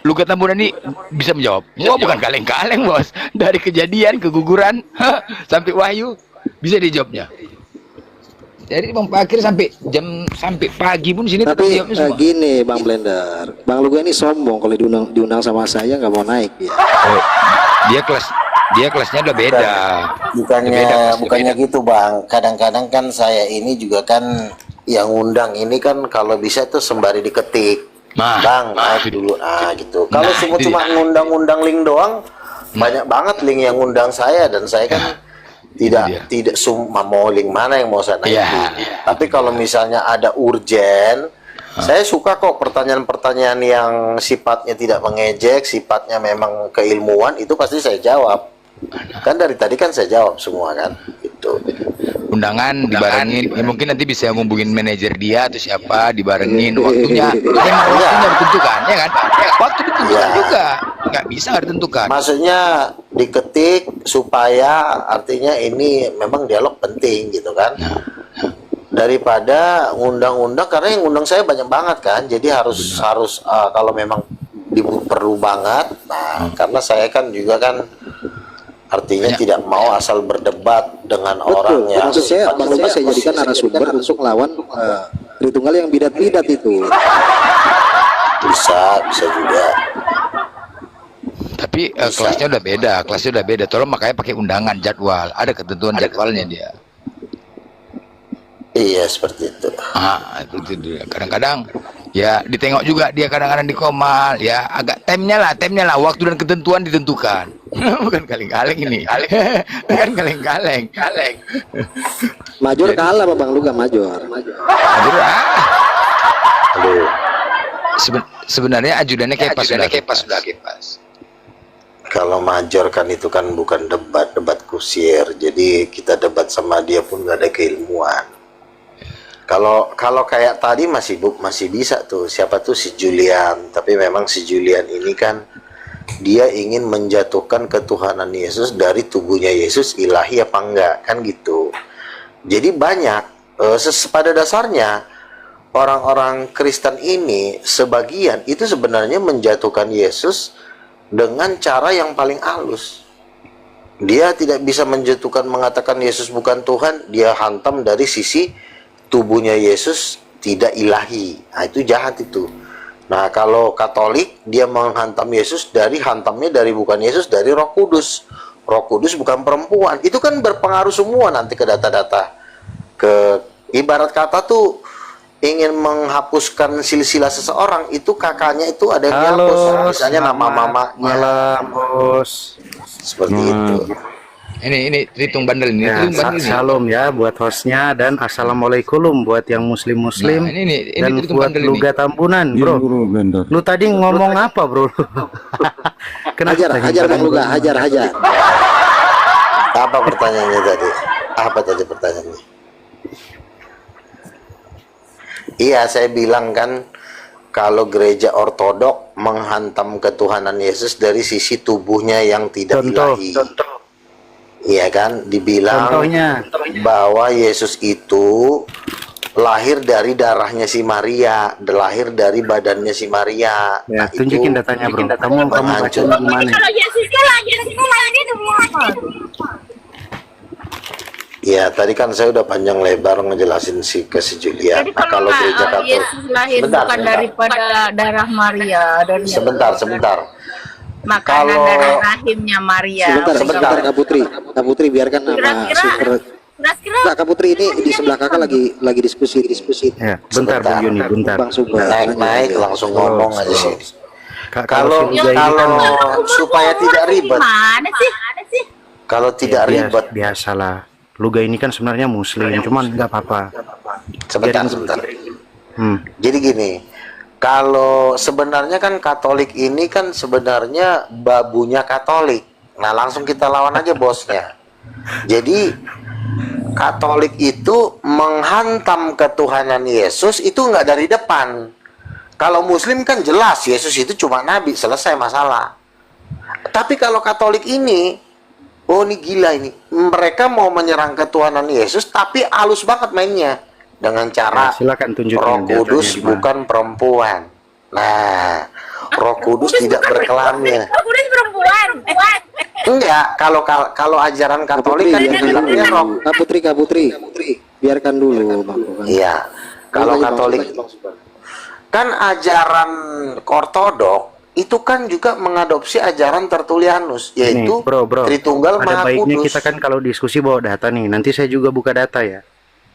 Luga Tambunan ini bisa menjawab. Bukan kaleng-kaleng, Bos. Dari Kejadian, keguguran sampai Wahyu bisa dijawabnya. Jadi Bang Fakir sampai pagi pun sini. Tapi gini Bang Blender, Bang Luga ini sombong kalau diundang sama saya nggak mau naik ya. Dia kelasnya udah beda. Bukannya gitu Bang. Kadang-kadang kan saya ini juga kan yang undang ini kan kalau bisa tuh sembari diketik. Bang, naik dulu gitu. Kalau semua cuma ngundang-undang link doang, banyak banget link yang undang saya, dan saya kan tidak semua mau link mana yang mau saya naikin. Tapi kalau misalnya ada urgen, saya suka kok pertanyaan-pertanyaan yang sifatnya tidak mengejek, sifatnya memang keilmuan, itu pasti saya jawab. Kan dari tadi kan saya jawab semua kan, gitu. Undangan dibarengin, ya mungkin nanti bisa ngubungin manajer dia atau siapa, dibarengin waktunya. Waktunya ditentukan, ya kan? Waktu ditentukan juga, nggak bisa ditentukan. Maksudnya diketik supaya artinya ini memang dialog penting gitu kan. Daripada undang-undang, karena yang undang saya banyak banget kan, jadi harus kalau memang perlu banget. Nah, karena saya kan juga kan Sepertinya Banyak. tidak mau asal berdebat dengan orang Betul. yang Maksud saya, Bang Lugas saya jadikan narasumber untuk melawan Tritunggal yang bidat-bidat itu. bisa juga. Tapi kelasnya udah beda. Tolong makanya pakai undangan jadwal. Ada ketentuan jadwalnya dia. Iya seperti itu. Itu dia. Kadang-kadang ya ditengok juga dia kadang-kadang di komal ya agak temnya lah waktu dan ketentuan ditentukan. Bukan kaleng-kaleng ini. Bukan kaleng-kaleng. Major kalah sama Bang Luga, Major. Aduh, Aduh. sebenarnya ajudannya Kepas sudah Kepas. Kalau Major kan itu kan bukan debat kusir, jadi kita debat sama dia pun nggak ada keilmuan. Kalau kayak tadi masih bisa tuh, siapa tuh si Julian, tapi memang si Julian ini kan dia ingin menjatuhkan ketuhanan Yesus dari tubuhnya Yesus ilahi apa enggak kan gitu. Jadi banyak pada dasarnya orang-orang Kristen ini sebagian itu sebenarnya menjatuhkan Yesus dengan cara yang paling halus. Dia tidak bisa menjatuhkan mengatakan Yesus bukan Tuhan, dia hantam dari sisi tubuhnya Yesus tidak ilahi. Nah, itu jahat itu. Nah, kalau Katolik dia menghantam Yesus hantamnya dari bukan Yesus, dari Roh Kudus. Roh Kudus bukan perempuan. Itu kan berpengaruh semua nanti ke data-data. Ibarat kata tuh ingin menghapuskan silsilah seseorang, itu kakaknya itu ada yang dihapus, misalnya nama mamanya. Malam, Bos. Seperti itu. Ini Tritung bandel ini. Ya, Tritung bandel ini. salam ya buat hostnya dan assalamualaikum buat yang muslim-muslim. Nah, ini dan Tritung buat bandel ini. Luga Tambunan, bro. Lu tadi ngomong apa, bro? Hajar Bang Luga, hajar. Apa pertanyaannya tadi? Apa tadi pertanyaannya? Iya, saya bilang kan kalau gereja ortodok menghantam ketuhanan Yesus dari sisi tubuhnya yang tidak ilahi. Iya kan, dibilang bahwa Yesus itu lahir dari darahnya si Maria, lahir dari badannya si Maria. Ya, tunjukin datanya, bro. Kamu baca gimana? Kalau Yesusnya lahirnya demi apa? Ya, tadi kan saya udah panjang lebar ngejelasin ke si Julia. Jadi Nah, kalau gereja Katolik, Yesus lahir bukan daripada darah Maria, dari sebentar. makanan Kalau- dari rahimnya Maria. Sebentar Kak Putri biarkan nama super. Kira-kira Kak Putri ini di sebelah kakak lagi diskusi. Ya, bentar, Sebentar. Bu Yuni, bentar. Bang Super. naik langsung ngomong aja sih. Kalau Kalau supaya tidak ribet, Mana sih? kalau tidak ribet, biasalah. Luga ini kan sebenarnya muslim, cuman nggak apa-apa. sebentar. Jadi gini, kalau sebenarnya kan Katolik ini kan sebenarnya babunya Katolik. Nah, langsung kita lawan aja bosnya. Jadi Katolik itu menghantam ketuhanan Yesus itu nggak dari depan. Kalau Muslim kan jelas Yesus itu cuma nabi, selesai masalah. Tapi kalau Katolik ini, oh ini gila ini, mereka mau menyerang ketuhanan Yesus tapi halus banget mainnya dengan cara Silakan tunjukin Roh Kudus datanya, Bang. bukan perempuan. Nah, Roh Kudus tidak berkelamin. Aku udah perempuan. Enggak, kalau ajaran Katolik kan bilangnya Roh. Kak Putri, biarkan dulu Bang. Iya, kalau Katolik kan ajaran Ortodok itu kan juga mengadopsi ajaran Tertullianus, yaitu Nih, bro, Tritunggal ada Maha baiknya Kudus. kita kan kalau diskusi bawa data nih. Nanti saya juga buka data ya.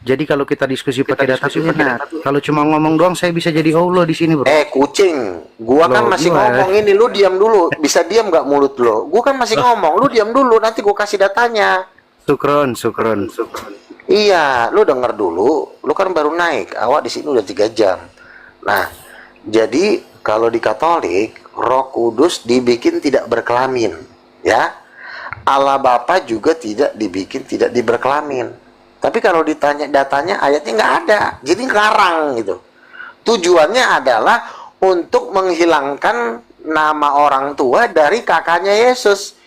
Jadi kalau kita diskusi pakai data tuh enak. Kalau cuma ngomong doang saya bisa jadi Allah di sini, bro. Kucing, gua kan Loh, masih gua- ngomong ini, lu diam dulu. Bisa diam nggak mulut lo? Gua kan masih ngomong, lu diam dulu. Nanti gua kasih datanya. Sukron. Iya, lu denger dulu. Lu kan baru naik. Awak di sini udah 3 jam. Nah, jadi kalau di Katolik, Roh Kudus dibikin tidak berkelamin, ya. Allah Bapa juga tidak dibikin tidak diberkelamin. Tapi kalau ditanya datanya, ayatnya nggak ada. Jadi ngarang gitu. Tujuannya adalah untuk menghilangkan nama orang tua dari kakaknya Yesus.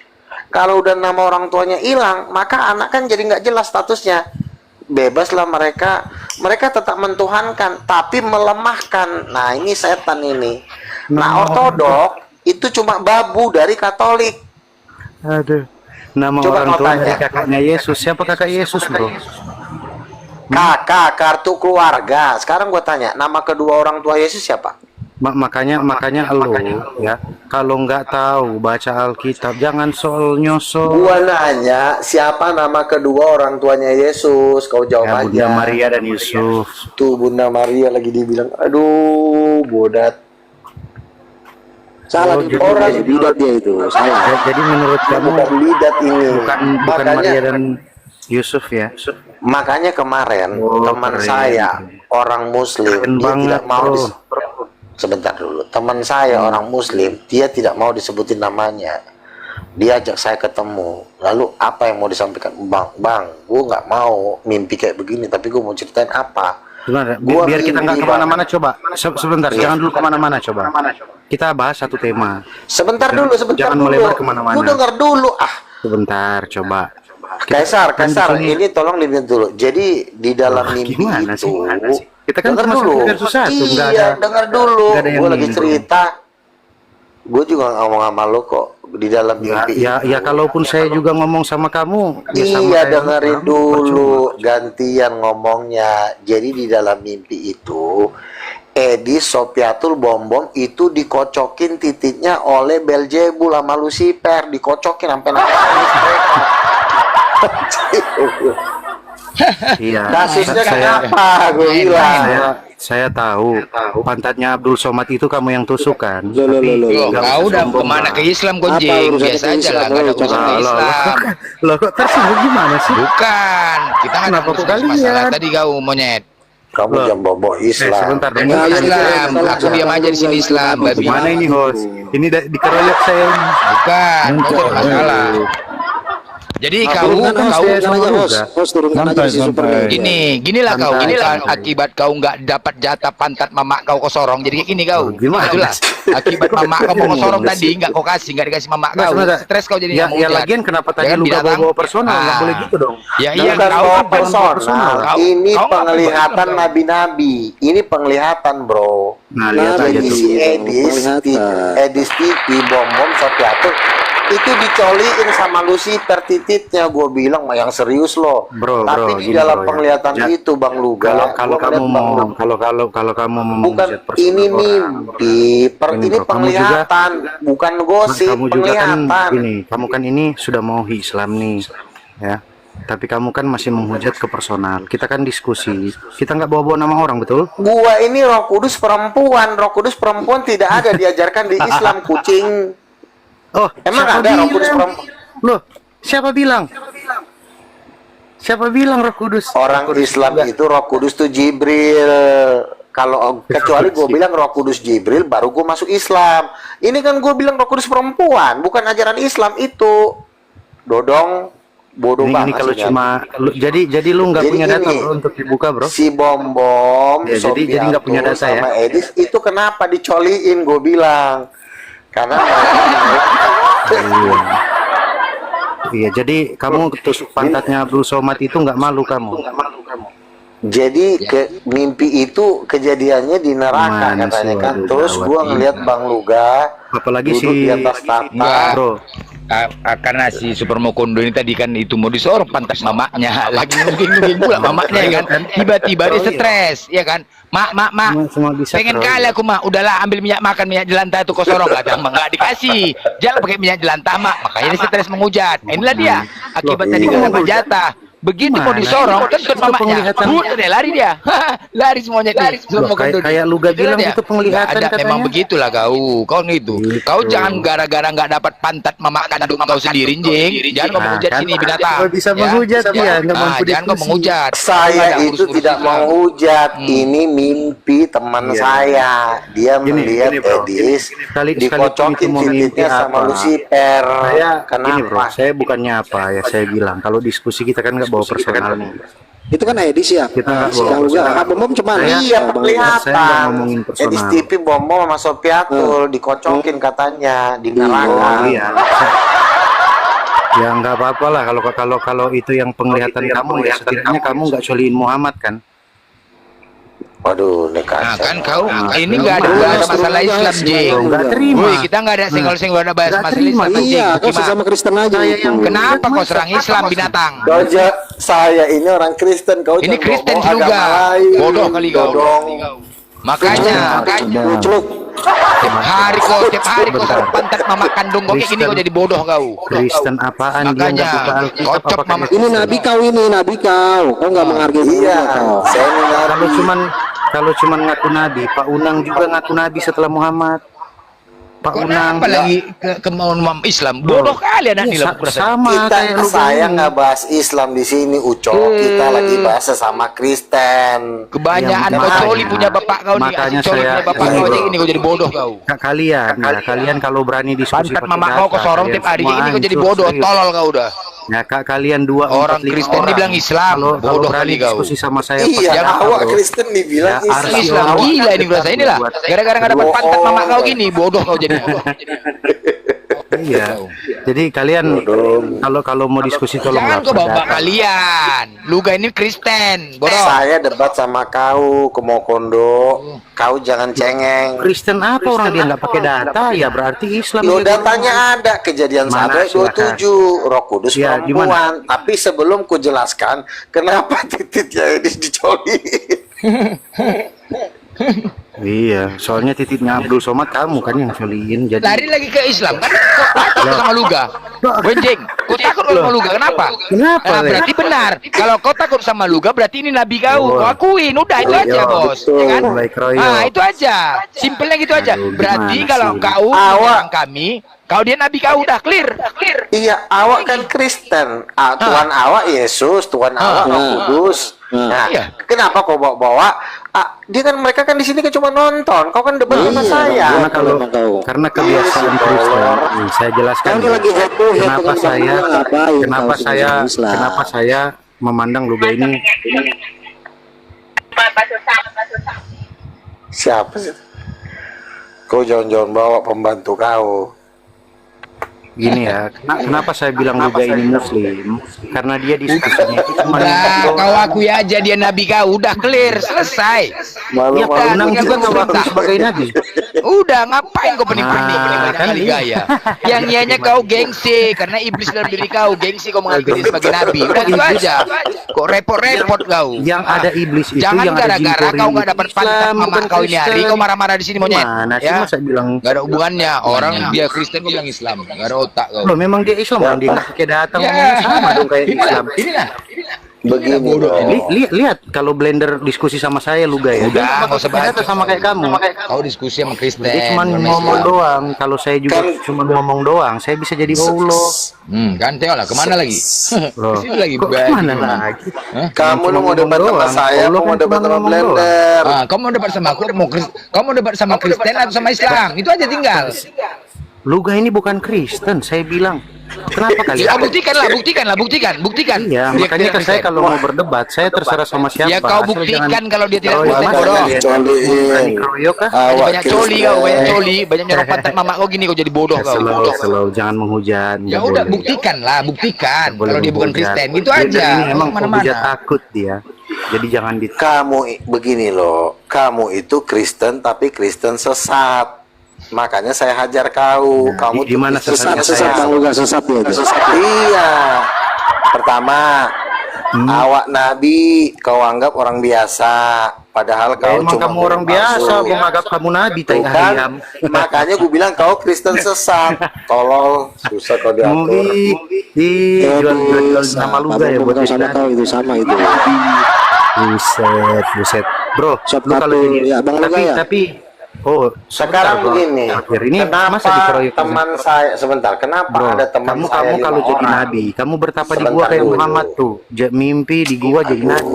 Kalau udah nama orang tuanya hilang, maka anak kan jadi nggak jelas statusnya. Bebaslah mereka tetap mentuhankan, tapi melemahkan. Nah, ini setan ini. Nah, Ortodok itu cuma babu dari Katolik. Aduh. Nama Coba orang kau tua dari tanya. kakaknya Yesus. Siapa kakak Yesus, bro? Kakak, kartu keluarga. Sekarang gue tanya, nama kedua orang tua Yesus siapa? Makanya lo ya, kalau nggak tahu baca Alkitab jangan soal nyosol. Gua nanya, siapa nama kedua orang tuanya Yesus? Kau jawab Ya, aja. Bunda Maria dan Yusuf. Tuh Bunda Maria lagi dibilang, aduh, bodat. Salah Oh, dia, jadi- orang bidat dia itu. Salah. Jadi menurut kamu Bukan lidat ini. bukan makanya, Maria dan Yusuf ya? makanya kemarin Oh, teman keren. saya orang Muslim Keren dia banget, tidak mau bro. sebentar dulu. Teman saya orang Muslim dia tidak mau disebutin namanya. Dia ajak saya ketemu. Lalu apa yang mau disampaikan? Bang, gue nggak mau mimpi kayak begini. Tapi gue mau ceritain apa? Sebentar, Gua biar kita nggak mimpi, kemana-mana coba. Sebentar, Iya. jangan dulu kemana-mana coba. Kita bahas satu tema. Sebentar dulu, sebentar Jangan dulu. melebar kemana-mana. Gue dengar dulu. Sebentar, coba. Kaisar, kan di sini- ini tolong dilihat dulu. Jadi di dalam Wah, mimpi gimana itu, sih? Kita kan dengar cuma dulu. versus satu, nggak Iya, ada- dengar dulu. nggak ada yang Gue lagi ini, cerita. Gue juga ngomong sama lo kok di dalam Ya, mimpi. ya, kalaupun saya juga ngomong sama kamu, ya sama Iya, kayak dengerin kamu, dulu, percuma. gantian ngomongnya. Jadi di dalam mimpi itu, Edis Sopiatul Bom itu dikocokin titiknya oleh Belzebul sama Lucifer, dikocokin sampai nangis mereka. Iya. Kasusnya saya, kenapa? Gue bilang. saya tahu pantatnya Abdul Somad itu kamu yang tusuk kan. Loh, loh, loh, loh. Loh, nggak kau usah udah sombong kemana lah. ke Islam kau Apa Jing? urusannya Biasa ke aja Islam? lah, nggak ada Oh, urusan coba. ke Islam. Loh, kok tersinggung gimana sih? Bukan, kita kan Kenapa ada kok urusan masalah kalian? tadi kau monyet. Kamu Loh. jam bobo Islam. Sebentar dong. Enggak, Ini Islam, aku diam aja di sini Islam, babi. Gimana ini host? Ini dikeroyok saya ini. Bukan, kau ada masalah. Jadi kau Turunkan kan host, saya turunkan sama aja juga. host, turunkan aja si super ini. ginilah kau, Santai, inilah santai. akibat kau nggak dapat jatah pantat mamak kau kosorong. Jadi kayak gini kau. Gimana? Itulah akibat mamak kau mau kosorong tadi nggak kau kasih, nggak dikasih mamak kau. Sebentar. Stres kau jadi Ya, nggak mau ya hujat. lagian kenapa tadi Jangan lu gak binatang. bawa personal? Nggak Ah. boleh gitu dong. Ya iya Bukan kau bawa kan personal. Kau- Ini kau nggak penglihatan personal. nabi-nabi. Ini penglihatan, bro. Nah, lihat aja Jadi tuh. si Edis TV Bom Sopiatul itu dicoliin sama Lucifer titiknya. Gue bilang mah yang serius loh. Bro, Tapi di gini, dalam bro, ya. penglihatan Ya. itu Bang Luga. Kalau gua kamu ngeliat Bang mau Luga. kalau kamu mau Bukan menghujat personal ini orang, mimpi, Ini, ini bro, kamu juga- penglihatan, bukan gosip, kamu juga kan penglihatan. gini, kamu kan ini sudah mau Islam nih, ya. Tapi kamu kan masih menghujat ke personal. Kita kan diskusi. Kita nggak bawa-bawa nama orang, betul? Gua ini Roh Kudus perempuan. Roh Kudus perempuan tidak ada diajarkan di Islam, kucing. Oh, Emang siapa ada Roh bilang? Kudus perempuan? Loh, siapa bilang? Siapa bilang Roh Kudus? Orang Islam itu Roh Kudus tuh Jibril. Kalau kecuali gue bilang Roh Kudus Jibril, baru gue masuk Islam. Ini kan gue bilang Roh Kudus perempuan, bukan ajaran Islam itu. Dodong, bodoh Ini banget. kalau sih, cuma jadi lu nggak Jadi punya data gini, bro untuk dibuka bro. si Bom Ya, jadi nggak punya data ya. sama Edis itu kenapa dicoliin? Gue bilang karena Iya, jadi kamu tusuk pantatnya Abdul Somad itu nggak malu kamu? jadi ke mimpi itu kejadiannya di neraka Mana katanya sih, kan. waduh, Terus gawat gua ini. ngeliat Bang Luga Apalagi duduk si di atas tahta. Enggak. bro. Karena si Super Mokondo ini tadi kan itu mau disorong pantat mamaknya, lagi nungging pula mamaknya ya kan, tiba-tiba dia stres, ya kan, mak, Semua bisa, pengen bro. kali aku mak, udahlah ambil minyak makan minyak jelantah itu kau sorong, kata mak nggak dikasih, jangan pakai minyak jelantah mak, makanya dia stres menghujat. Inilah dia akibat tadi nggak dapat jatah. Begitu mau Gimana disorong, sih? kentut Itu mamanya, penglihatan. dia lari dia, lari semuanya, lari Loh, kayak lu gak bilang itu penglihatan ada, katanya. memang begitulah kau gitu. Gitu. Kau jangan gara-gara nggak dapat pantat mama kandung kau sendiri, Jing. Jangan kau Nah, menghujat kan? sini binatang. Kalau bisa menghujat dia, nggak mampu jangan kau diskusi. menghujat. Saya Ada itu urus-urus tidak Islam. menghujat. Ini mimpi teman Iya. saya. Dia Gini, melihat gini, bro. Edis Sekali- dikocokin sekalipun itu mau mimpi titiknya sama apa. Lucifer. Saya gini bro, Kenapa? saya bukannya apa ya, saya bilang kalau diskusi kita kan nggak bawa personal nih. Itu kan Edis ya. Kita nggak Si bawa Bang Luga, personal. Bom cuman. Iya, Saya nggak penglihatan. ngomongin personal. Edis TV Bom sama Sopiatul dikocokin katanya di neraka. Oh iya. Ya nggak apa-apa lah kalau itu yang penglihatan kamu ya setidaknya kamu nggak coliin Muhammad kan? Waduh, ini Nah, kacau. kan kau ini nggak ada bahas masalah Islam, Jeng. Nggak terima. Woi, kita nggak ada senggol-senggol ada bahas Nggak masalah terima. Islam, Jeng. Iya, kau Gimana? sesama Kristen aja itu. Kenapa kau serang Islam, binatang? Saya ini orang Kristen, kau Ini jangan Kristen bawa juga. agama lain. Bodoh kali kau. Dodong. Makanya Celuk. tiap hari kau pantat mama kandung kau kayak gini kau jadi bodoh kau. Kristen apaan dia Makanya nggak buka Alkitab kocok apa mama. Ini nabi kau ini, nabi kau. Kau nggak menghargai Iya, kau. saya ini nabi. kalau cuman ngaku nabi, Pak Unang juga ngaku nabi setelah Muhammad. Pak Unang Kenapa lagi kemauan Islam? Bodoh kali anak ini lah. sama kayak lu Saya begini. nggak bahas Islam di sini, Ucok. Kita lagi bahas sesama Kristen. Kebanyakan Ya, kau makanya- coli punya bapak kau nih. makanya Coli saya- punya bapak kau aja ini kau jadi bodoh kau. Kalian kalau berani diskusi Pantat pakai mama kau data, sorong kalian tiap hari semua ini kau jadi hancur, bodoh, serius. tolol kau udah. Ya kalian 2, Orang 4, 5 Kristen orang. dibilang Islam, Kalau bodoh berani kali kau. diskusi sama saya Iya, jangan awak bro. Kristen dibilang Ya, Islam. Islam Awak gila ini berasa inilah. Gara-gara nggak dapat pantat mama kau gini, bodoh kau jadi. Iya. Jadi kalian kalau mau diskusi tolong Jangan kau bawa data. kalian. Luga ini Kristen, bodoh. Saya debat sama kau, Komokondo. Kau jangan cengeng. Kristen apa orang dia nggak pakai data ya berarti Islam. Lo datanya ada kejadian 1 Mana, ayat 27 Roh Kudus Ya, perempuan. Tapi sebelum ku jelaskan kenapa titiknya ini dicoli. Iya, soalnya titiknya Abdul Somad kamu kan yang soliin jadi. Lari lagi ke Islam kan? Kau takut sama Luga? Benjing, kau takut sama Luga? Kenapa? Kenapa, Nah, Le? berarti benar. Kalau kau takut sama Luga, berarti ini nabi kau. Kau akuin, udah itu aja, Iya, bos. betul. Ya kan? Mulai kroyok. Ah, itu aja. Simpelnya gitu aja. Aduh, Berarti gimana kalau sih? kau menyerang kami, kau dia nabi kau udah clear. Iya, awak kan Kristen. Tuhan awak Yesus, Tuhan awak Roh Kudus. Nah, Iya. kenapa kau bawa-bawa? Dia kan mereka kan di sini kan cuma nonton. Kau kan debat sama saya. Karena kebiasaan Kristen, saya jelaskan. Kau ini lagi heboh ya Kenapa dengan saya Bang Luga, ngapain kenapa kau saya sama Islam? kenapa saya memandang Luga ini Siapa sih? Kau jangan-jangan bawa pembantu kau. gini ya. Kenapa saya bilang Luga ini Muslim? Karena dia diskusinya itu cuma Udah, kau akui aja dia nabi kau. Udah clear, selesai. ya Pak Unang punya juga perintah. ngaku sebagai nabi. Udah, ngapain kau pening-pening Nah, banyak kan kali iya. gaya? Yang ianya kau gengsi karena iblis dalam diri kau, gengsi kau mengakui diri sebagai nabi. Udah gitu aja. Kok repot-repot kau? Yang ada iblis itu Jangan yang ada gara-gara jin kau nggak dapat pantat Islam, mama bukan kau ini hari Kristen. kau marah-marah di sini monyet. Mana sih Ya, masa bilang nggak ada hubungannya. Orang dia Kristen kau bilang Islam, nggak ada otak kau. loh memang dia Islam orang dia nggak pakai data Ya, ngomongnya sama dong kayak Islam. inilah. Begini dong. Lihat kalau Blender diskusi sama saya Luga ya. Udah, Dia nggak usah pakai data bacot. sama kayak kamu. Kau diskusi sama Kristen. Dia cuma sama ngomong Islam. doang. Kalau saya juga cuma ngomong doang, saya bisa jadi Allah. Kan Teo lah, kemana lagi? Loh, Di sini lagi. kok Bang. kemana lagi? Kamu lu mau debat sama doang. saya, Allah mau kan debat cuma sama ngomong Blender. Kau mau debat sama aku, kau mau debat sama Kristen atau sama Islam? Itu aja tinggal. Luga ini bukan Kristen, saya bilang. Kenapa kalian? Ya, buktikan. Iya, Dia makanya tidak saya Kristen. kalau mau berdebat, saya terserah sama siapa. Ya kau Asal buktikan jangan- kalau dia tidak Oh, Kristen, masa bodoh. kalian berani keroyok kah? Banyak coli kau, banyak nyorok pantat mama kau gini kau jadi bodoh kau. Slow, jangan menghujat. Ya nggak udah boleh. buktikan Nggak boleh kalau dia bukan menghujat. Kristen, gitu Dia aja. Ini emang Mana-mana. penghujat takut dia. Jadi jangan di Begini loh, kamu itu Kristen tapi Kristen sesat. Makanya saya hajar kau. Kamu di mana tuh sesatnya Sesat saya? Bang Luga, sesat ya. Iya. Pertama, awak nabi kau anggap orang biasa, padahal kau Emang cuma kamu orang biasa, mau nganggap kamu nabi tai Tuh kan? ayam. Makanya gue bilang kau Kristen sesat. Tolol, susah kau diatur. Jual nama Luga ya buat sama Kristen. kau itu sama itu. Buset. Bro, Shop lu kalau kartu, jadi ya, Bang Luga ya? tapi oh, Sekarang sebentar, Bro. begini, Akhir ini kenapa masa dikeroyok teman saya sebentar? Kenapa Bro, ada teman kamu saya kalau 5 jadi orang? nabi, kamu bertapa di Sebentar gua kayak dulu. Muhammad tuh. Mimpi di gua jadi nabi.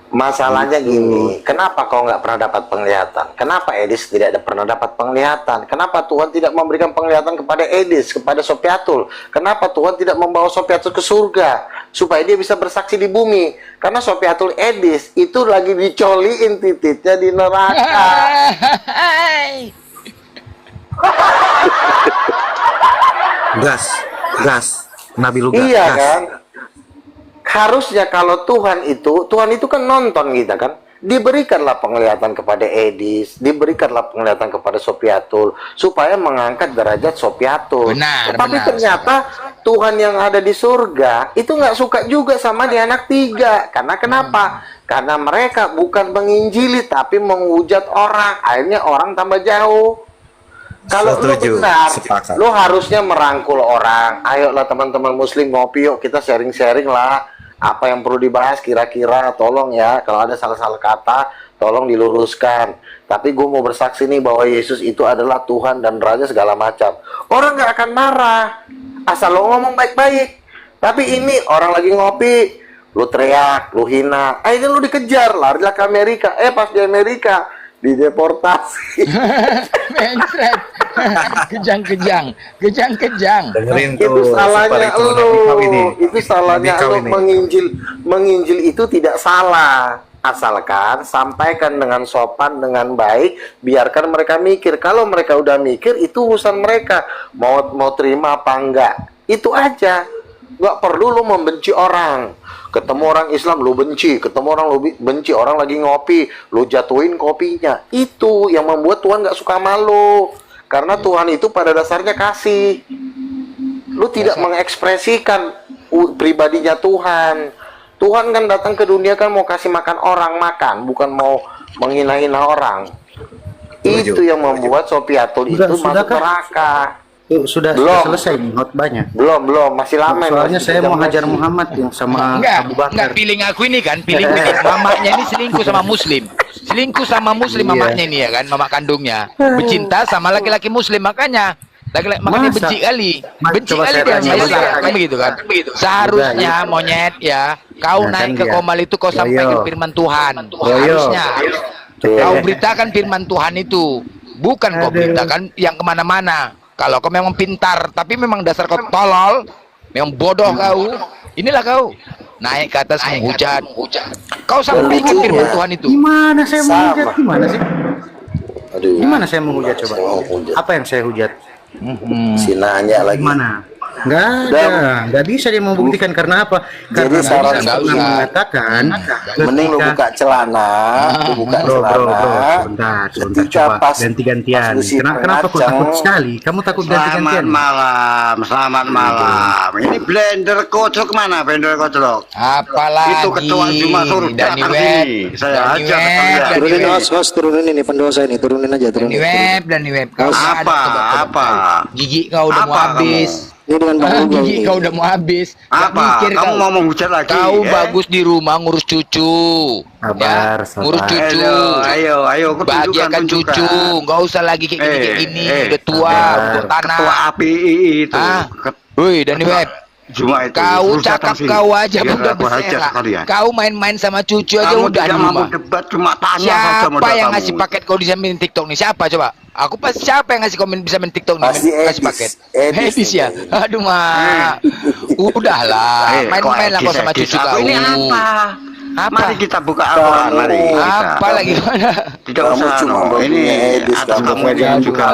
Masalahnya gini, kenapa kau nggak pernah dapat penglihatan? Kenapa Edis tidak pernah dapat penglihatan? Kenapa Tuhan tidak memberikan penglihatan kepada Edis, kepada Sopiatul? Kenapa Tuhan tidak membawa Sopiatul ke surga supaya dia bisa bersaksi di bumi? Karena Sopiatul Edis itu lagi dicoliin titiknya di neraka. Gas. Nabi Luga. Iya gas. kan? Harusnya kalau Tuhan itu kan nonton kita kan. Diberikanlah penglihatan kepada Edis, diberikanlah penglihatan kepada Sopiatul, supaya mengangkat derajat Sopiatul. Tapi ternyata Tuhan yang ada di surga itu nggak suka juga sama di anak 3. Karena kenapa? Karena mereka bukan menginjili, tapi menghujat orang. Akhirnya orang tambah jauh. Kalau lu benar, lu harusnya merangkul orang. Ayolah teman-teman muslim ngopi yuk, kita sharing-sharing lah. Apa yang perlu dibahas kira-kira, tolong ya. Kalau ada salah-salah kata, tolong diluruskan. Tapi gue mau bersaksi nih bahwa Yesus itu adalah Tuhan dan Raja segala macam. Orang nggak akan marah, asal lo ngomong baik-baik. Tapi ini orang lagi ngopi, lu teriak, lu hina. Akhirnya lu dikejar, larilah ke Amerika. Pas di Amerika, dideportasi. Mencret. Kejang-kejang. Itu salahnya lu. Itu salahnya lu. Menginjil itu tidak salah. Asalkan sampaikan dengan sopan, dengan baik, biarkan mereka mikir. Kalau mereka udah mikir, itu urusan mereka. Mau terima apa enggak. Itu aja. Nggak perlu lu membenci orang. Ketemu orang Islam lu benci, ketemu orang lu benci, orang lagi ngopi lu jatuhin kopinya. Itu yang membuat Tuhan nggak suka malu. Karena Tuhan itu pada dasarnya kasih. Lu tidak mengekspresikan pribadinya Tuhan. Tuhan kan datang ke dunia kan mau kasih makan orang makan, bukan mau menghina-hina orang. Itu yang membuat Sopiatul itu masuk neraka. Sudah selesai nih khotbahnya. Belum, masih lama. Soalnya saya mau hajar Muhammad yang sama Abu Bakar. Enggak, feeling aku ini kan, mamanya ini selingkuh sama muslim. Mamanya ini ya kan, mama kandungnya. Bercinta sama laki-laki muslim, makanya benci kali dia kan begitu kan. Seharusnya monyet ya, kau naik ke Komal itu kau sampaikan firman Tuhan. Harusnya kau beritakan firman Tuhan itu, bukan kau beritakan yang kemana-mana. Kalau kau memang pintar, tapi memang dasar kau tolol, memang bodoh kau, inilah kau naik ke atas menghujat. Kau sampaikan firman Tuhan itu. Gimana saya menghujat? Gimana saya menghujat coba? Apa yang saya hujat? Si nanya lagi. Gimana? Nggak bisa dia membuktikan karena apa? Jadi saran mengatakan mending lu buka celana, sebentar coba ganti-gantian. Kenapa kok takut sekali? Kamu takut ganti-gantian? Selamat malam. Ini blender kocok mana? Blender kocok. Apalagi itu ketua Juma suruh datang sini. Saya ajak kalian. Turunin host, turunin ini pendosa ini, turunin aja, turunin. Dan web. Apa? Gigi kau udah mau habis. Ini dengan Bang Luga Gigi kau udah mau habis. Apa? Kamu mau menghujat lagi? Kau bagus di rumah ngurus cucu. Sabar. Ngurus cucu. Ayo. Bahagiakan cucu. Nggak usah lagi kayak gini. Udah tua, untuk tanah. Ketua API itu. Woi, dan web. Cuma itu. Kau cakap kau aja udah bersera. Kau main-main sama cucu aja udah di rumah. Debat cuma tanya siapa yang ngasih paket kau bisa main TikTok nih? Siapa coba? Aku pas siapa yang ngasih komen bisa main TikTok nih? Ngasih paket. Edis ya. Aduh mah. Udahlah, main-main lah kau sama cucu kau. Ini apa? Mari kita buka Al-Quran. Mari. Apa lagi mana? Tidak usah. Ini atas kamu juga.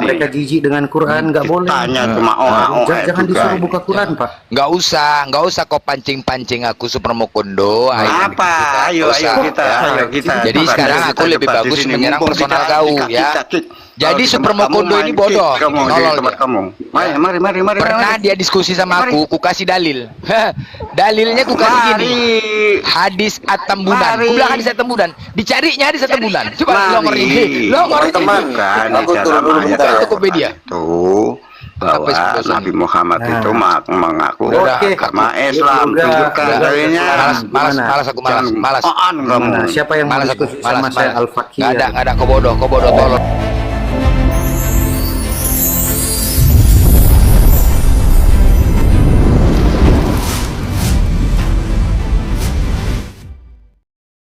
Mereka jijik dengan Quran, nggak boleh. Tanya cuma orang. Jangan disuruh buka Quran, Pak. Nggak usah kau pancing-pancing aku Super Mokondo. Apa? Ayo kita. Jadi sekarang aku lebih bagus menyerang personal kau ya. Jadi Super Mokondo ini bodoh. Mari. Pernah dia diskusi sama aku kasih dalil. Dalilnya aku kasih gini. Hadis At-Tambunan. Aku bilang hadis At-Tambunan. Dicarinya hadis At-Tambunan. Coba lo ngeri teman. Aku turun dulu bentar. Tokopedia. Tuh bahwa Nabi Muhammad itu mengaku agama Islam. Tunjukkan dalilnya. Malas aku malas. Siapa yang mau diskusi sama saya Al-Fakir? Nggak ada kau bodoh tolong.